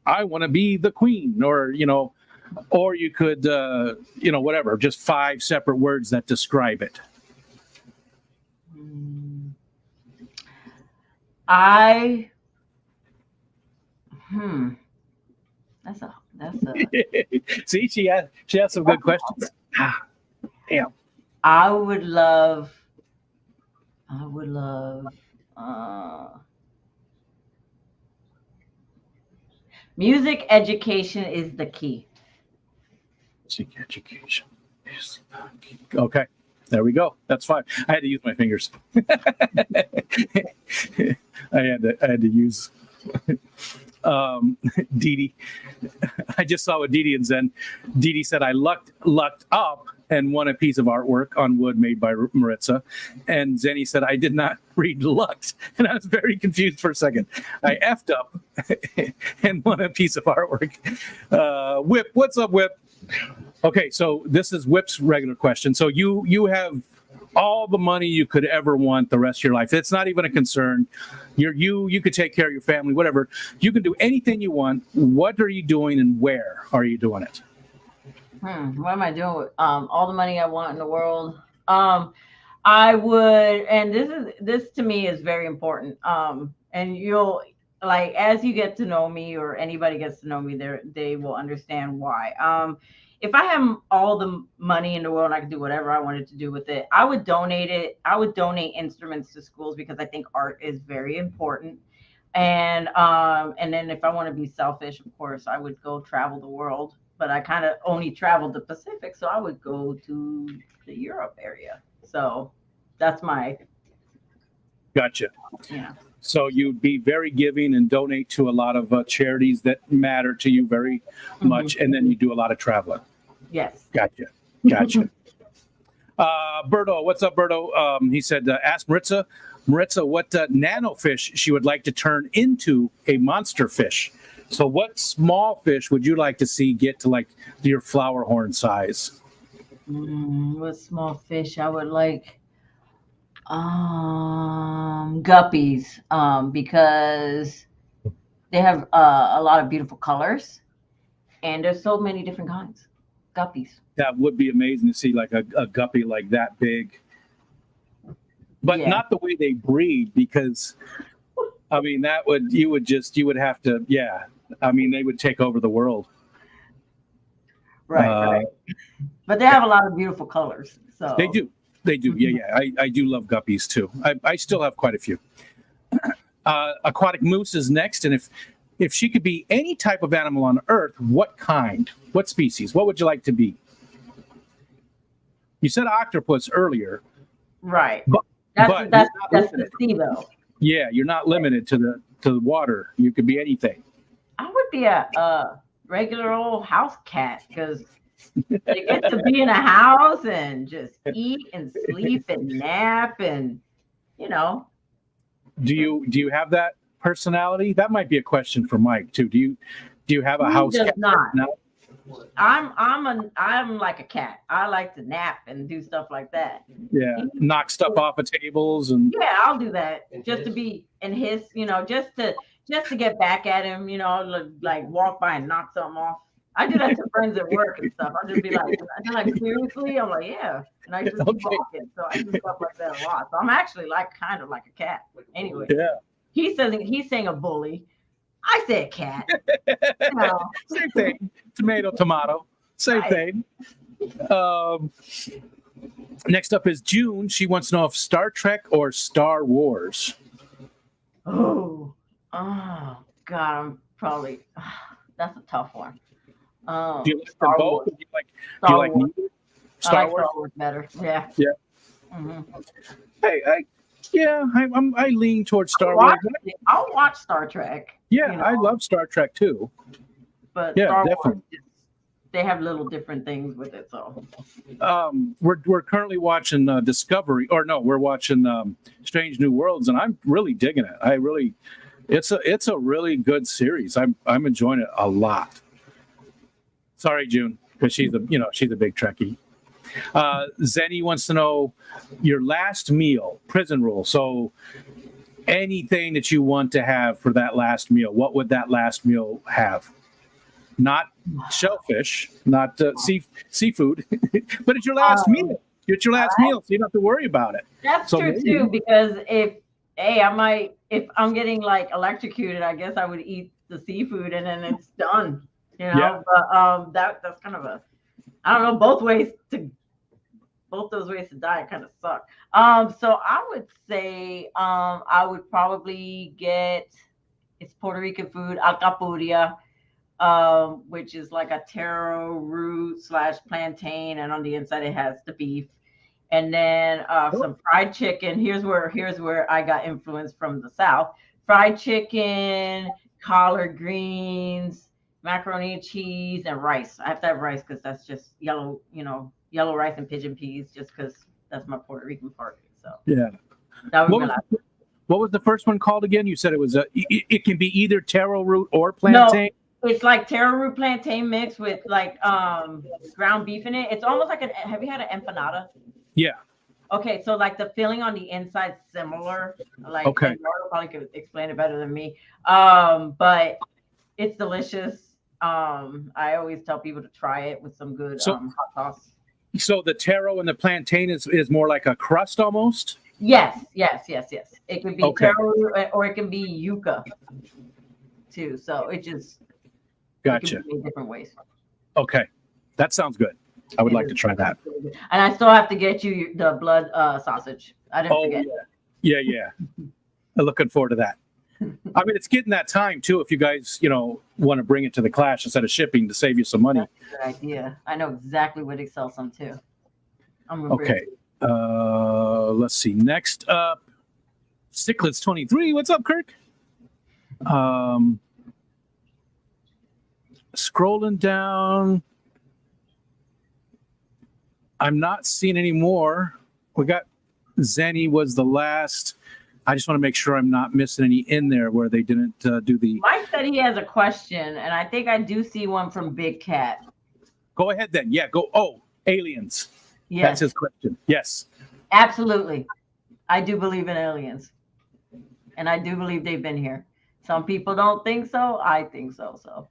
I want to be the queen, or you could, whatever, just 5 separate words that describe it. That's a See, she has some good questions. Damn. I would love music education is the key. Music education is the key. Okay, there we go. That's fine. I had to use my fingers. I had to use Dee Dee. I just saw what Dee Dee and Zen. Dee Dee said, I lucked up and won a piece of artwork on wood made by Maritza. And Zenny said, I did not read lucked. And I was very confused for a second. I effed up and won a piece of artwork. Whip, what's up, Whip? Okay, so this is Whip's regular question. So you have all the money you could ever want the rest of your life. It's not even a concern. You could take care of your family, whatever. You can do anything you want. What are you doing and where are you doing it? What am I doing with all the money I want in the world? I would, and this to me is very important. And you'll like as you get to know me or anybody gets to know me, they will understand why. If I have all the money in the world and I could do whatever I wanted to do with it, I would donate it. I would donate instruments to schools because I think art is very important. And then if I want to be selfish, of course, I would go travel the world. But I kind of only traveled the Pacific, so I would go to the Europe area. So that's my Gotcha. yeah. So you'd be very giving and donate to a lot of charities that matter to you very much, and then you do a lot of traveling. Yes. Gotcha. Berto, what's up, Berto? He said, ask Maritza, what nanofish she would like to turn into a monster fish. So what small fish would you like to see get to like your flower horn size? What small fish I would like? Guppies, because they have a lot of beautiful colors, and there's so many different kinds. Guppies. That would be amazing to see like a guppy like that big, but Yeah. not the way they breed, because I mean you would have to, yeah. I mean, they would take over the world. Right. But they have a lot of beautiful colors. So They do. Yeah. I do love guppies too. I still have quite a few. Aquatic Moose is next, and if she could be any type of animal on Earth, what kind? What species? What would you like to be? You said octopus earlier. Right. But That's the sea though. Yeah, you're not limited to the water. You could be anything. I would be a regular old house cat because they get to be in a house and just eat and sleep and nap and Do you have that personality? That might be a question for Mike too. Do you have a house cat? Not. No? I'm like a cat. I like to nap and do stuff like that. Yeah, knock stuff off of tables and Yeah, I'll do that just to be in his, just to get back at him, like walk by and knock something off. I do that to friends at work and stuff. I'll just be like, they're like, seriously? I'm like, yeah. And I just keep walking. So I do stuff like that a lot. So I'm actually kind of like a cat. Anyway. Yeah. He's saying a bully. I said cat. Same thing. Tomato. Same thing. Next up is June. She wants to know if Star Trek or Star Wars. Oh God, I'm probably. That's a tough one. Do you like them Star both? Wars. Do you like neither? Star Wars better. Yeah. Yeah. Mm-hmm. I lean towards Star Wars. I'll watch Star Trek. Yeah, I love Star Trek too. But yeah, Star definitely. Wars, they have little different things with it. So we're currently watching Discovery, or no, we're watching Strange New Worlds, and I'm really digging it. It's a really good series. I'm enjoying it a lot. Sorry, June, because she's a big Trekkie. Zenny wants to know your last meal, prison rule. So anything that you want to have for that last meal, what would that last meal have? Not shellfish, not seafood, but it's your last meal. It's your last meal, so you don't have to worry about it. That's true too, because if I'm getting like electrocuted, I guess I would eat the seafood and then it's done. Yeah. But that's kind of I don't know, both those ways to die kind of suck. So I would say I would probably it's Puerto Rican food, alcapurria, which is like a taro root / plantain, and on the inside it has the beef. And then some fried chicken. Here's where I got influence from the South. Fried chicken, collard greens, macaroni and cheese, and rice. I have to have rice because that's just yellow rice and pigeon peas, just because that's my Puerto Rican part. So yeah. That would be my last. What was the first one called again? You said it was it can be either taro root or plantain. No, it's like taro root plantain mixed with like ground beef in it. It's almost like have you had an empanada? Yeah. Okay, so like the filling on the inside similar. Like okay. Eduardo probably could explain it better than me. But it's delicious. I always tell people to try it with some good hot sauce. So the taro and the plantain is more like a crust almost? Yes. It could be Okay. taro root or it can be yucca too. So it can Gotcha. be made different ways. Okay. That sounds good. I would like to try that. And I still have to get you the blood sausage. I didn't forget. Yeah. I'm looking forward to that. I mean, it's getting that time too. If you guys, want to bring it to the Clash instead of shipping to save you some money. That's a good idea. I know exactly where they sell some too. Okay. Let's see. Next up, Sicklets 23. What's up, Kirk? Scrolling down. I'm not seeing any more. We got Zenny was the last. I just want to make sure I'm not missing any in there where they didn't do the. Mike said he has a question, and I think I do see one from Big Cat. Go ahead then. Yeah, go. Oh, aliens. Yes. That's his question. Yes. Absolutely. I do believe in aliens. And I do believe they've been here. Some people don't think so. I think so. So,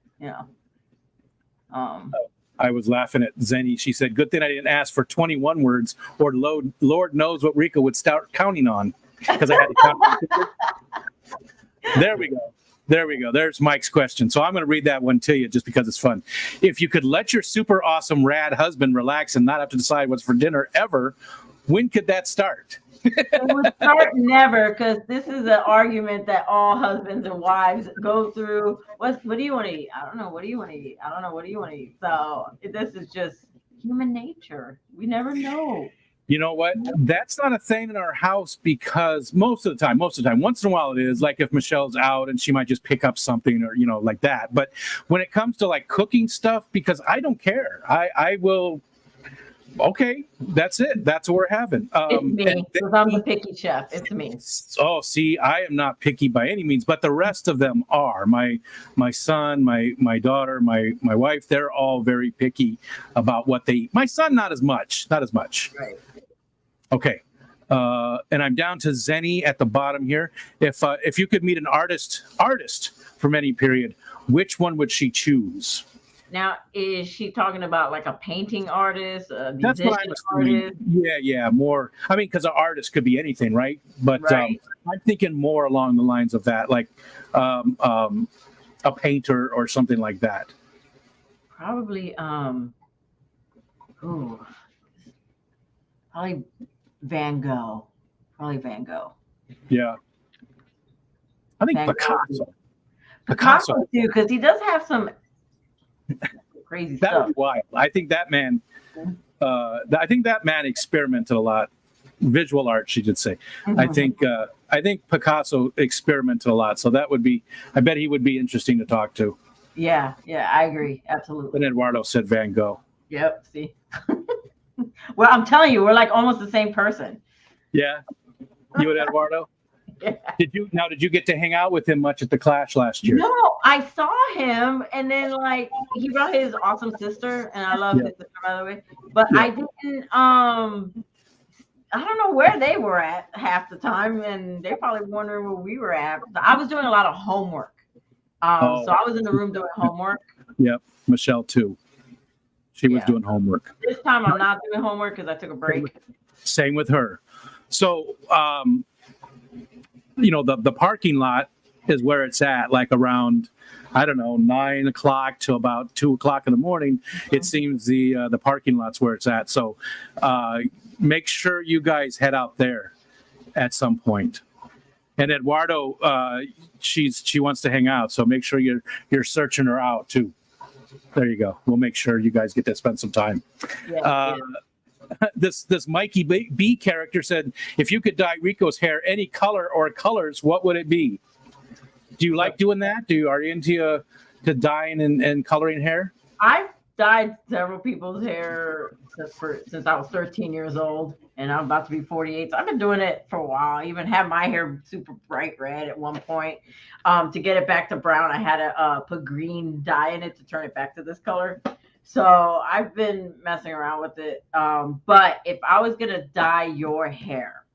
I was laughing at Zenny. She said, good thing I didn't ask for 21 words or Lord knows what Rico would start counting on because I had to count. There we go. There's Mike's question. So I'm going to read that one to you just because it's fun. If you could let your super awesome rad husband relax and not have to decide what's for dinner ever, when could that start? It would start never, because this is an argument that all husbands and wives go through. What do you want to eat? I don't know. What do you want to eat? I don't know. What do you want to eat? So this is just human nature. We never know. You know what? That's not a thing in our house because most of the time, once in a while it is, like if Michelle's out and she might just pick up something or, like that. But when it comes to like cooking stuff, because I don't care, I will. Okay, that's it. That's what we're having. It's me, because I'm the picky chef. It's me. Oh, see, I am not picky by any means, but the rest of them are. My son, my daughter, my wife, they're all very picky about what they eat. My son, not as much. Right. Okay. And I'm down to Zenny at the bottom here. If you could meet an artist from any period, which one would she choose? Now, is she talking about like a painting artist, a That's musician what I'm assuming. artist? Yeah, more. I mean, because an artist could be anything, right? But Right. I'm thinking more along the lines of that, like a painter or something like that. Probably, probably Van Gogh. Yeah. I think Van Gogh. Picasso too, because he does have some crazy that stuff. was wild. I think that man. Experimented a lot. Visual art, she did say. Mhm. I think Picasso experimented a lot. So that would be. I bet he would be interesting to talk to. Yeah, I agree. Absolutely. And Eduardo said Van Gogh. Yep. See. Well, I'm telling you, we're like almost the same person. Yeah. You and Eduardo? Yeah. Did you get to hang out with him much at the Clash last year? No, I saw him, and then like he brought his awesome sister, and I love his sister, by the way. But I didn't. I don't know where they were at half the time, and they're probably wondering where we were at. I was doing a lot of homework. So I was in the room doing homework. Yep, Michelle too. She was doing homework. This time I'm not doing homework because I took a break. Same with her. So, the parking lot is where it's at, like around, I don't know, 9 o'clock to about 2 o'clock in the morning. It seems the parking lot's where it's at. So make sure you guys head out there at some point. And Eduardo, she wants to hang out. So make sure you're searching her out too. There you go. We'll make sure you guys get to spend some time. This Mikey B character said, if you could dye Rico's hair any color or colors, what would it be? Do you like doing that? Are you into to dyeing and coloring hair? I've dyed several people's hair since I was 13 years old, and I'm about to be 48. So I've been doing it for a while. I even had my hair super bright red at one point. To get it back to brown, I had to put green dye in it to turn it back to this color. So I've been messing around with it. But if I was going to dye your hair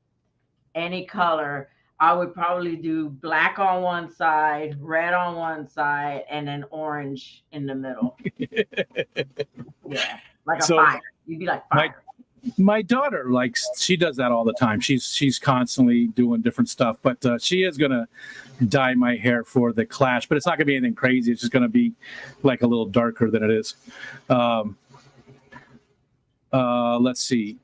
any color, I would probably do black on one side, red on one side, and then orange in the middle. Yeah, like a fire. You'd be like fire. My daughter she does that all the time. She's constantly doing different stuff, but she is gonna dye my hair for the Clash, but it's not gonna be anything crazy. It's just gonna be like a little darker than it is. Let's see.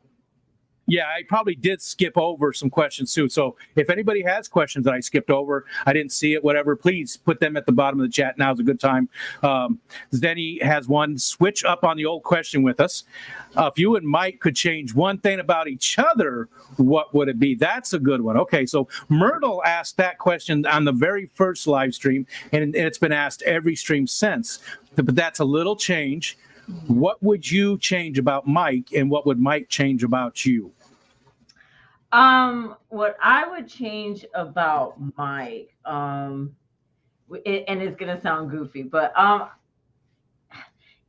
Yeah, I probably did skip over some questions too. So if anybody has questions that I skipped over, I didn't see it, whatever, please put them at the bottom of the chat. Now's a good time. Zenny has one. Switch up on the old question with us. If you and Mike could change one thing about each other, what would it be? That's a good one. Okay, so Myrtle asked that question on the very first live stream, and it's been asked every stream since. But that's a little change. What would you change about Mike, and what would Mike change about you? What I would change about Mike, and it's gonna sound goofy, but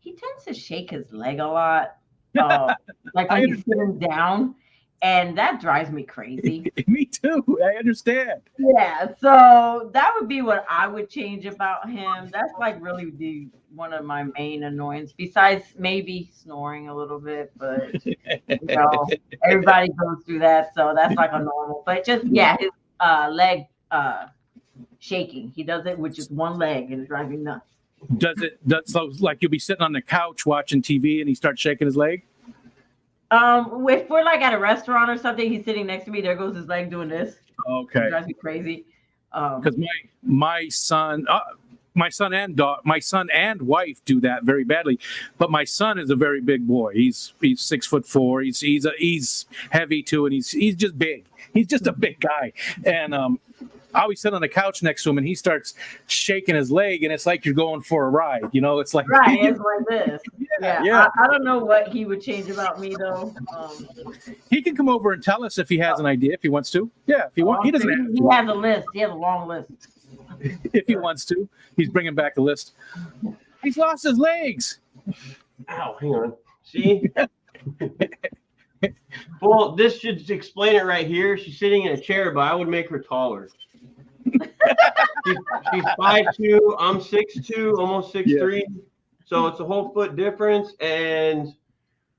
he tends to shake his leg a lot, like when he's sitting down, and that drives me crazy. Me too. I understand. Yeah, so that would be what I would change about him. That's like really one of my main annoyances, besides maybe snoring a little bit, but everybody goes through that, so that's like a normal. But just his leg shaking. He does it with just one leg, and it drives me nuts. So like you'll be sitting on the couch watching TV, and he starts shaking his leg? If we're like at a restaurant or something, he's sitting next to me, there goes his leg doing this. Okay. It drives me crazy. Because my son and wife do that very badly, but my son is a very big boy. He's 6'4". He's heavy too, and he's just big. He's just a big guy, and I always sit on the couch next to him, and he starts shaking his leg, and it's like you're going for a ride. It's like right. It's like this. Yeah. I don't know what he would change about me though. He can come over and tell us if he has an idea, if he wants to. Yeah, if he wants. He doesn't have to. He has a list. He has a long list. If he wants to, he's bringing back a list. He's lost his legs. Ow, hang on. See? Well, this should explain it right here. She's sitting in a chair, but I would make her taller. She's 5'2", I'm 6'2", almost 6'3", so it's a whole foot difference. And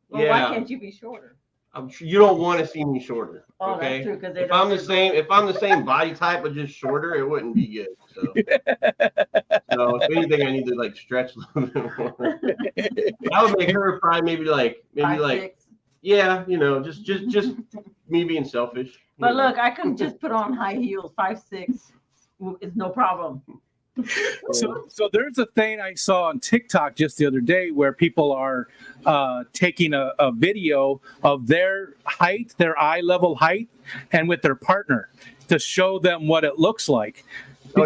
why can't you be shorter? I'm sure you don't want to see me shorter. Oh, okay, that's true. Because if I'm the same body type but just shorter, it wouldn't be good. So if anything, I need to like stretch a little bit more. I would make her probably maybe like 5'6". Yeah, just me being selfish. But look, I could just put on high heels, 5'6". It's no problem. So there's a thing I saw on TikTok just the other day where people are taking a video of their height, their eye level height, and with their partner to show them what it looks like.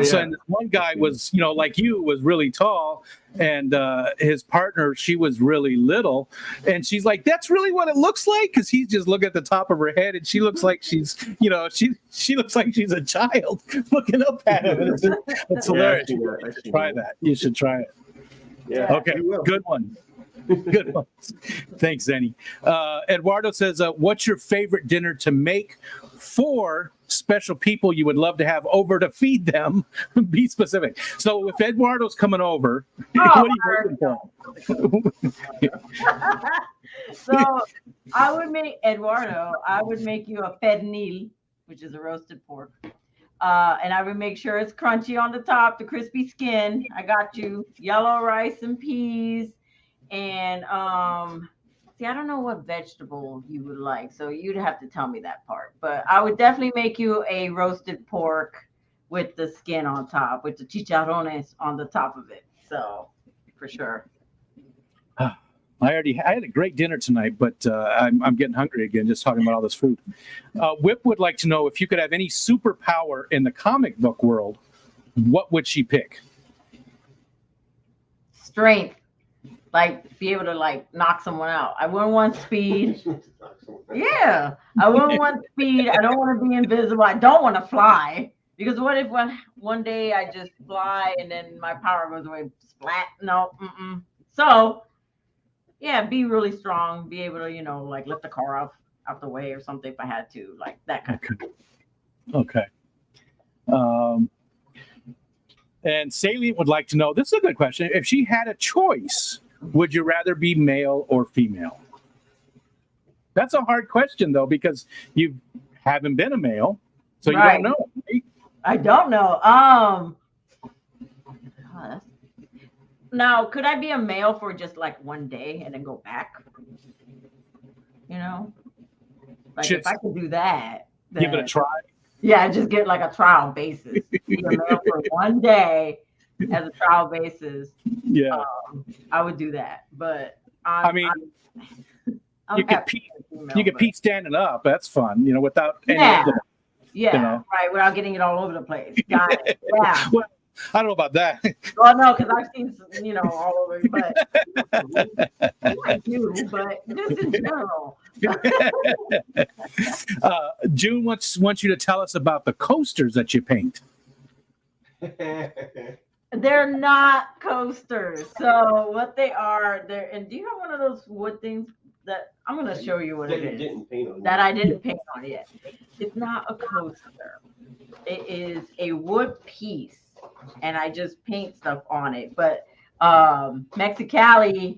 So and one guy was, like you, was really tall, and his partner, she was really little, and she's like, "That's really what it looks like," because he's just looking at the top of her head, and she looks like she's, she looks like she's a child looking up at him. It's hilarious. Try that. You should try it. Yeah. Okay. Good one. Good one. Thanks, Zenny. Eduardo says, "What's your favorite dinner to make for special people you would love to have over to feed them?" Be specific. So if Eduardo's coming over, what are you looking for? So I would make you a pernil, which is a roasted pork. And I would make sure it's crunchy on the top, the crispy skin. I got you. Yellow rice and peas. And see, I don't know what vegetable you would like, so you'd have to tell me that part. But I would definitely make you a roasted pork with the skin on top, with the chicharrones on the top of it. So, for sure. I had a great dinner tonight, but I'm getting hungry again just talking about all this food. Whip would like to know if you could have any superpower in the comic book world, what would she pick? Strength. Like, be able to like knock someone out. I wouldn't want speed. Yeah, I wouldn't want speed. I don't want to be invisible. I don't want to fly, because what if one day I just fly and then my power goes away? Splat. No. So yeah, be really strong. Be able to like lift the car out the way or something if I had to, like that kind of. Okay. And Salient would like to know, this is a good question, if she had a choice, would you rather be male or female? That's a hard question though, because you haven't been a male, so you Right. don't know. Right? I don't know. Now, could I be a male for just like one day and then go back? You know, like if I could do that, Give it a try. Yeah, just get like a trial basis. Be a male for one day as a trial basis. Yeah. I would do that, but you could pee standing up. That's fun, without any of the, right, without getting it all over the place. Got it. Yeah. Well, I don't know about that. Well, no, because I've seen all over, but I do, but just in general. June wants you to tell us about the coasters that you paint. They're not coasters. So what they are, and do you have one of those wood things that I'm going to show you what it is that I didn't paint on yet? It's not a coaster. It is a wood piece, and I just paint stuff on it. But Mexicali,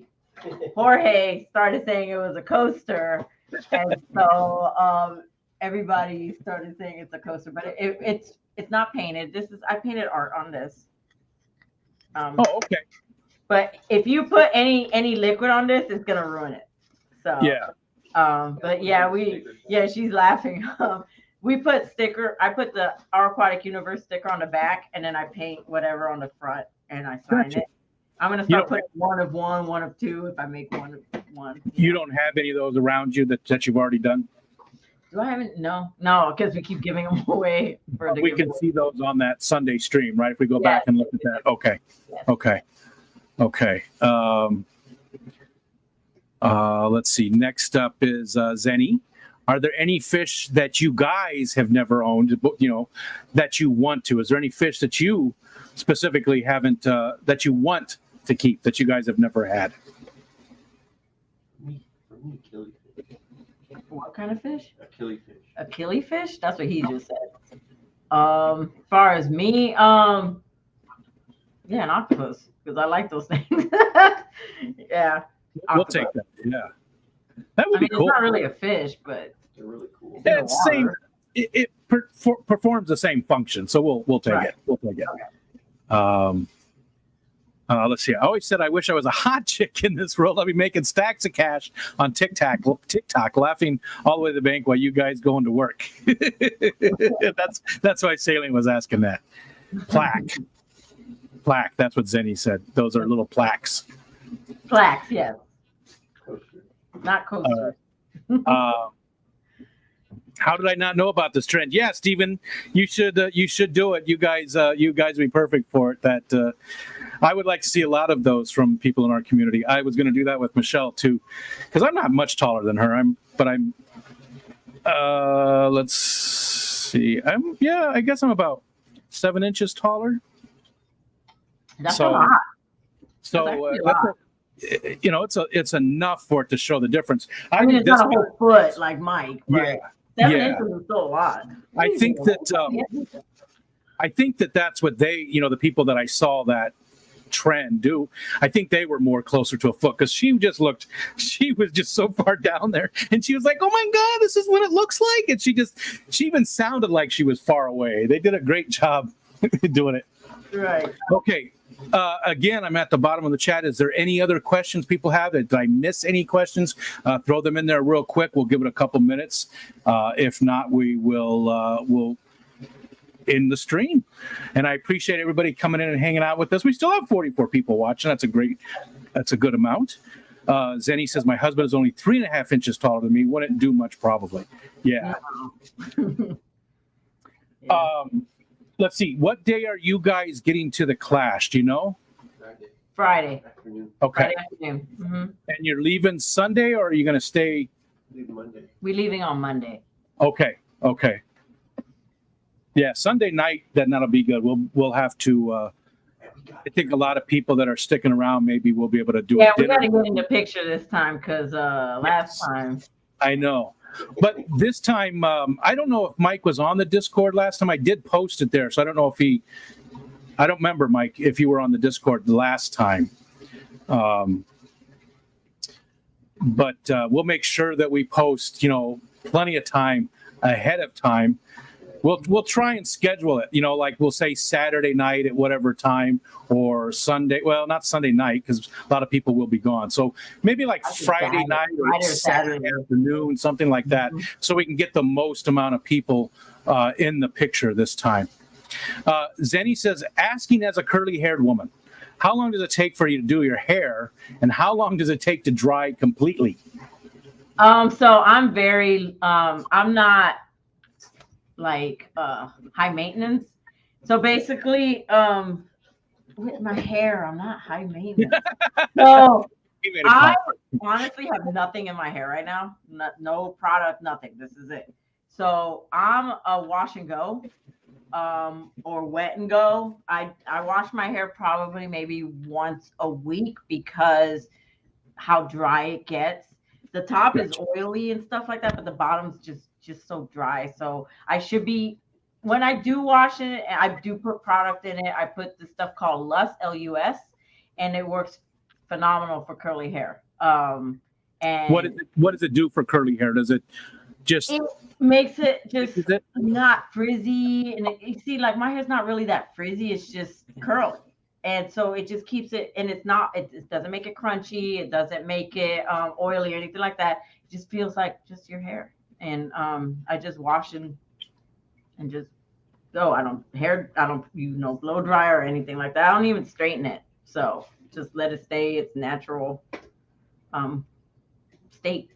Jorge started saying it was a coaster, and so everybody started saying it's a coaster. But it's not painted. I painted art on this. Okay. But if you put any liquid on this, it's gonna ruin it. So yeah. But yeah, she's laughing. We put sticker. I put the Our Aquatic Universe sticker on the back, and then I paint whatever on the front, and I sign it. I'm gonna start putting one of two. If I make one of one. You don't have any of those around you that you've already done? Do I haven't? No, because we keep giving them away. We can see those on that Sunday stream, right? If we go back and look at that. Okay. Yes. Okay. Let's see. Next up is Zenny. Are there any fish that you guys have never owned, that you want to? Is there any fish that you specifically haven't, that you want to keep, that you guys have never had? What kind of fish? A killifish. A killifish? That's what he just said. As far as me, an octopus, because I like those things. Yeah. We'll take that. Yeah. That would be cool. It's not really a fish, but they're really cool. Yeah, it's same. It performs the same function, so we'll take it. We'll take it. Okay. Let's see. I always said I wish I was a hot chick in this world. I'll be making stacks of cash on TikTok, laughing all the way to the bank while you guys going to work. That's why Sailing was asking that. Plaque. That's what Zenny said. Those are little plaques. Plaques, yes. Not coasters. How did I not know about this trend? Yeah, Stephen, you should do it. You guys would be perfect for it. That I would like to see a lot of those from people in our community. I was going to do that with Michelle too, because I'm not much taller than her. Let's see. I guess I'm about 7 inches taller. That's a lot. So it's enough for it to show the difference. I mean, it's not a whole foot like Mike. But 7 inches is still a lot. I think that that's what they, the people that I saw that trend do. I think they were more closer to a foot, because she was just so far down there, and she was like, "Oh my God, this is what it looks like," and she even sounded like she was far away. They did a great job doing it. Right. Okay. Again, I'm at the bottom of the chat. Is there any other questions people have? Did I miss any questions? Throw them in there real quick. We'll give it a couple minutes. If not, we'll end the stream. And I appreciate everybody coming in and hanging out with us. We still have 44 people watching. That's a good amount. Zenny says, my husband is only 3.5 inches taller than me. Wouldn't do much, probably. Yeah. Let's see. What day are you guys getting to the Clash? Do you know? Friday. Afternoon. Okay. Friday afternoon. Mm-hmm. And you're leaving Sunday, or are you going to stay? Leave Monday. We're leaving on Monday. Okay. Yeah, Sunday night. That'll be good. We'll have to. I think a lot of people that are sticking around, maybe we'll be able to do. Yeah, we got to get in the picture this time, because last time. I know. But this time, I don't know if Mike was on the Discord last time. I did post it there, so I don't know if I don't remember, Mike, if you were on the Discord the last time. but we'll make sure that we post, plenty of time ahead of time. We'll try and schedule it, like we'll say Saturday night at whatever time, or Sunday. Well, not Sunday night because a lot of people will be gone. So maybe like Friday night or Saturday afternoon, something like that, so we can get the most amount of people in the picture this time. Zenny says, asking as a curly-haired woman, how long does it take for you to do your hair, and how long does it take to dry completely? So I'm very, I'm not like high maintenance. So basically, with my hair, I'm not high maintenance. So I honestly have nothing in my hair right now. No product, nothing. This is it. So I'm a wash and go, or wet and go. I wash my hair probably maybe once a week because how dry it gets. The top is oily and stuff like that, but the bottom's just so dry. So I should be, when I do wash it, I do put product in it. I put this stuff called Lus, Lus, and it works phenomenal for curly hair. And what does it do for curly hair? Does it just, it makes it just not frizzy? And you see, like my hair's not really that frizzy. It's just curly. And so it just keeps it, and it doesn't make it crunchy. It doesn't make it oily or anything like that. It just feels like just your hair. And I just wash and just go. I don't blow dry or anything like that. I don't even straighten it. So just let it stay its natural state.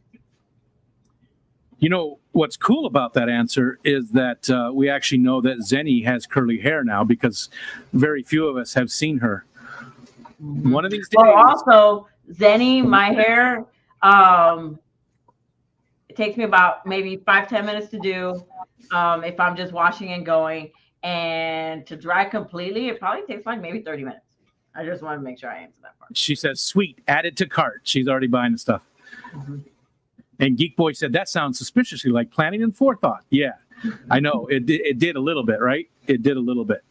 What's cool about that answer is that we actually know that Zenny has curly hair now, because very few of us have seen her. One of these days. Oh, also, Zenny, my hair, it takes me about maybe 5-10 minutes to do if I'm just washing and going. And to dry completely, it probably takes like maybe 30 minutes. I just want to make sure I answer that part. She says, sweet, add it to cart. She's already buying the stuff. And Geek Boy said, that sounds suspiciously like planning and forethought. Yeah, I know. It did a little bit, right? It did a little bit.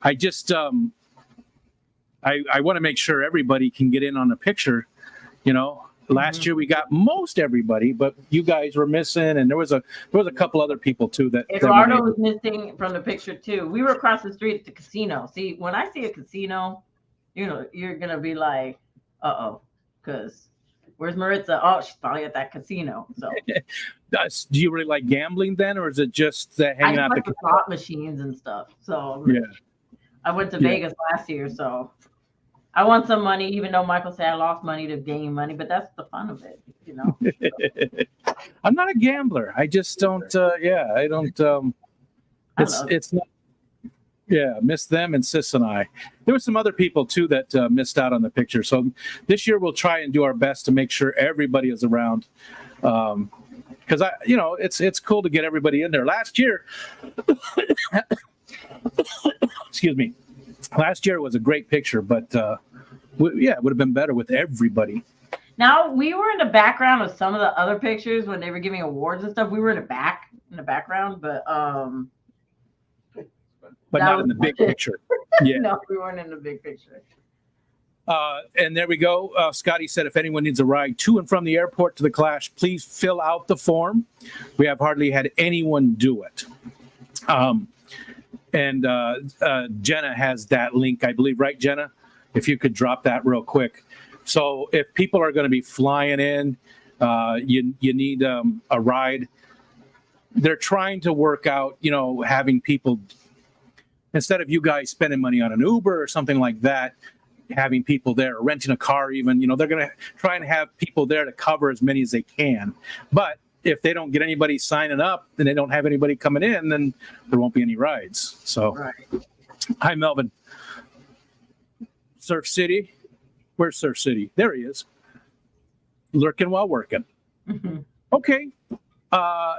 I just, I want to make sure everybody can get in on the picture. Last year we got most everybody, but you guys were missing, and there was a couple other people too that Eduardo was missing from the picture too. We were across the street at the casino. See, when I see a casino, you're gonna be like, because where's Maritza? Oh, she's probably at that casino. So, do you really like gambling then, or is it just hanging out the slot machines and stuff? So yeah, I went to Vegas last year, so I won some money, even though Michael said I lost money to gain money, but that's the fun of it, I'm not a gambler. I just don't. I don't. It's not. Yeah, miss them and Sis and I. There were some other people too that missed out on the picture. So this year we'll try and do our best to make sure everybody is around, because it's cool to get everybody in there. Last year, excuse me. Last year was a great picture, but it would have been better with everybody. Now we were in the background of some of the other pictures when they were giving awards and stuff. We were in the background, but not in the big picture. Yeah. No, we weren't in the big picture. And there we go. Scotty said, if anyone needs a ride to and from the airport to the Clash, please fill out the form. We have hardly had anyone do it. And Jenna has that link, I believe, right, Jenna? If you could drop that real quick. So if people are going to be flying in, you need a ride. They're trying to work out, having people, instead of you guys spending money on an Uber or something like that, having people there, or renting a car even, they're going to try and have people there to cover as many as they can. But if they don't get anybody signing up, then they don't have anybody coming in, then there won't be any rides. So, right. Hi, Melvin. Surf City. Where's Surf City? There he is. Lurking while working. Mm-hmm. Okay.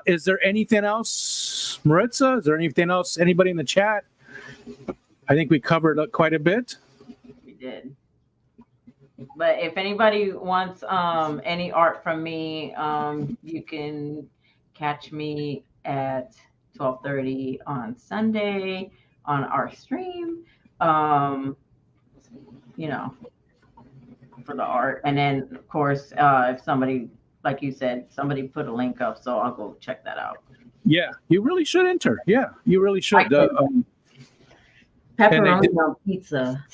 Is there anything else, Maritza? Is there anything else? Anybody in the chat? I think we covered quite a bit. We did. But if anybody wants any art from me, you can catch me at 12:30 on Sunday on our stream. for the art. And then, of course, if somebody, like you said, somebody put a link up, so I'll go check that out. Yeah, you really should enter. Yeah, you really should. Pepperoni on pizza.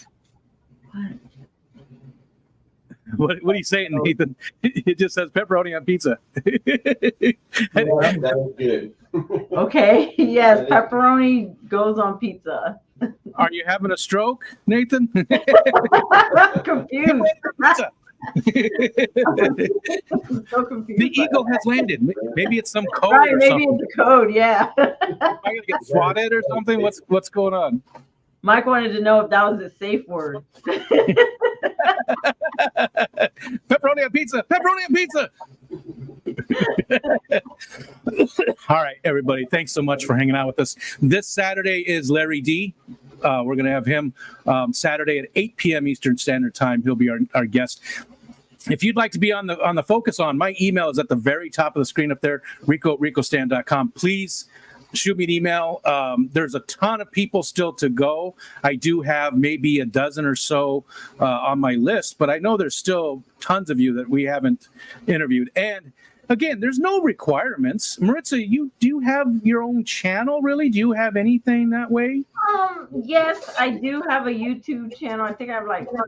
What are you saying, Nathan? It just says pepperoni on pizza. That was good. Okay, yes, pepperoni goes on pizza. Are you having a stroke, Nathan? Confused. So confused. The eagle has landed. Maybe it's some code Right, or maybe something. it's a code, yeah. Am I gonna get swatted or something? What's going on? Mike wanted to know if that was a safe word. Pepperoni on pizza. Pepperoni on pizza. All right, everybody. Thanks so much for hanging out with us. This Saturday is Larry D. We're going to have him Saturday at 8 p.m. Eastern Standard Time. He'll be our guest. If you'd like to be on the Focus On, my email is at the very top of the screen up there, rico@ricostan.com. Please shoot me an email. There's a ton of people still to go. I do have maybe a dozen or so on my list, but I know there's still tons of you that we haven't interviewed. And again, there's no requirements. Maritza, do you have your own channel, really? Do you have anything that way? Yes, I do have a YouTube channel. I think I have like a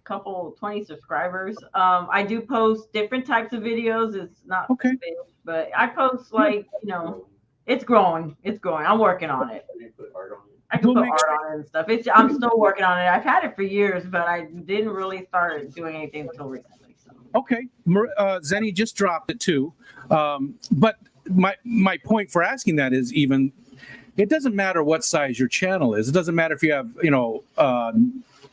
couple 20 subscribers. I do post different types of videos. It's not Okay. big, but I post like, it's growing. It's growing. I'm working on it. I can We'll put make art sure- on it and stuff. I'm still working on it. I've had it for years, but I didn't really start doing anything until recently. So. Okay. Zenny just dropped it too. But my point for asking that is even, it doesn't matter what size your channel is. It doesn't matter if you have,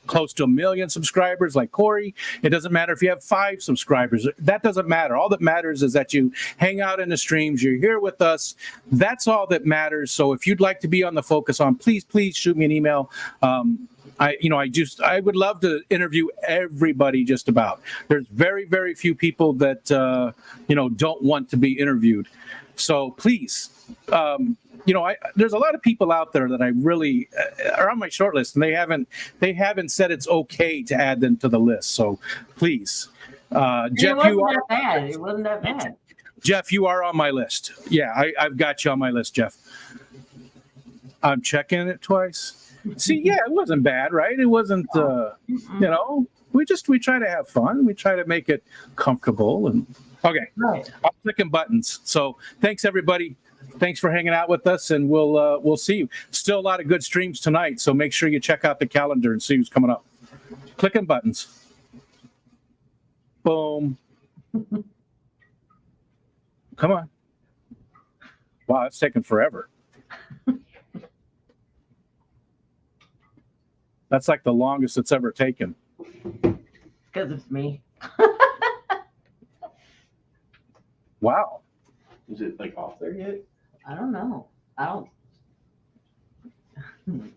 close to 1 million subscribers like Corey. It doesn't matter if you have 5 subscribers. That doesn't matter. All that matters is that you hang out in the streams. You're here with us. That's all that matters. So if you'd like to be on the Focus On, please shoot me an email. I would love to interview everybody just about. There's very, very few people that, don't want to be interviewed. So please, there's a lot of people out there that I really are on my short list, and they haven't said it's okay to add them to the list. So please, Jeff, It wasn't that bad. Jeff, you are on my list. Yeah, I've got you on my list, Jeff. I'm checking it twice. See, yeah, it wasn't bad, right? It wasn't, we try to have fun. We try to make it comfortable. And okay, Right. I'm clicking buttons. So thanks, everybody. Thanks for hanging out with us, and we'll see you. Still a lot of good streams tonight, so make sure you check out the calendar and see who's coming up. Clicking buttons. Boom. Come on. Wow, it's taking forever. That's like the longest it's ever taken. Because it's me. Wow. Is it like off there yet? I don't know. I don't.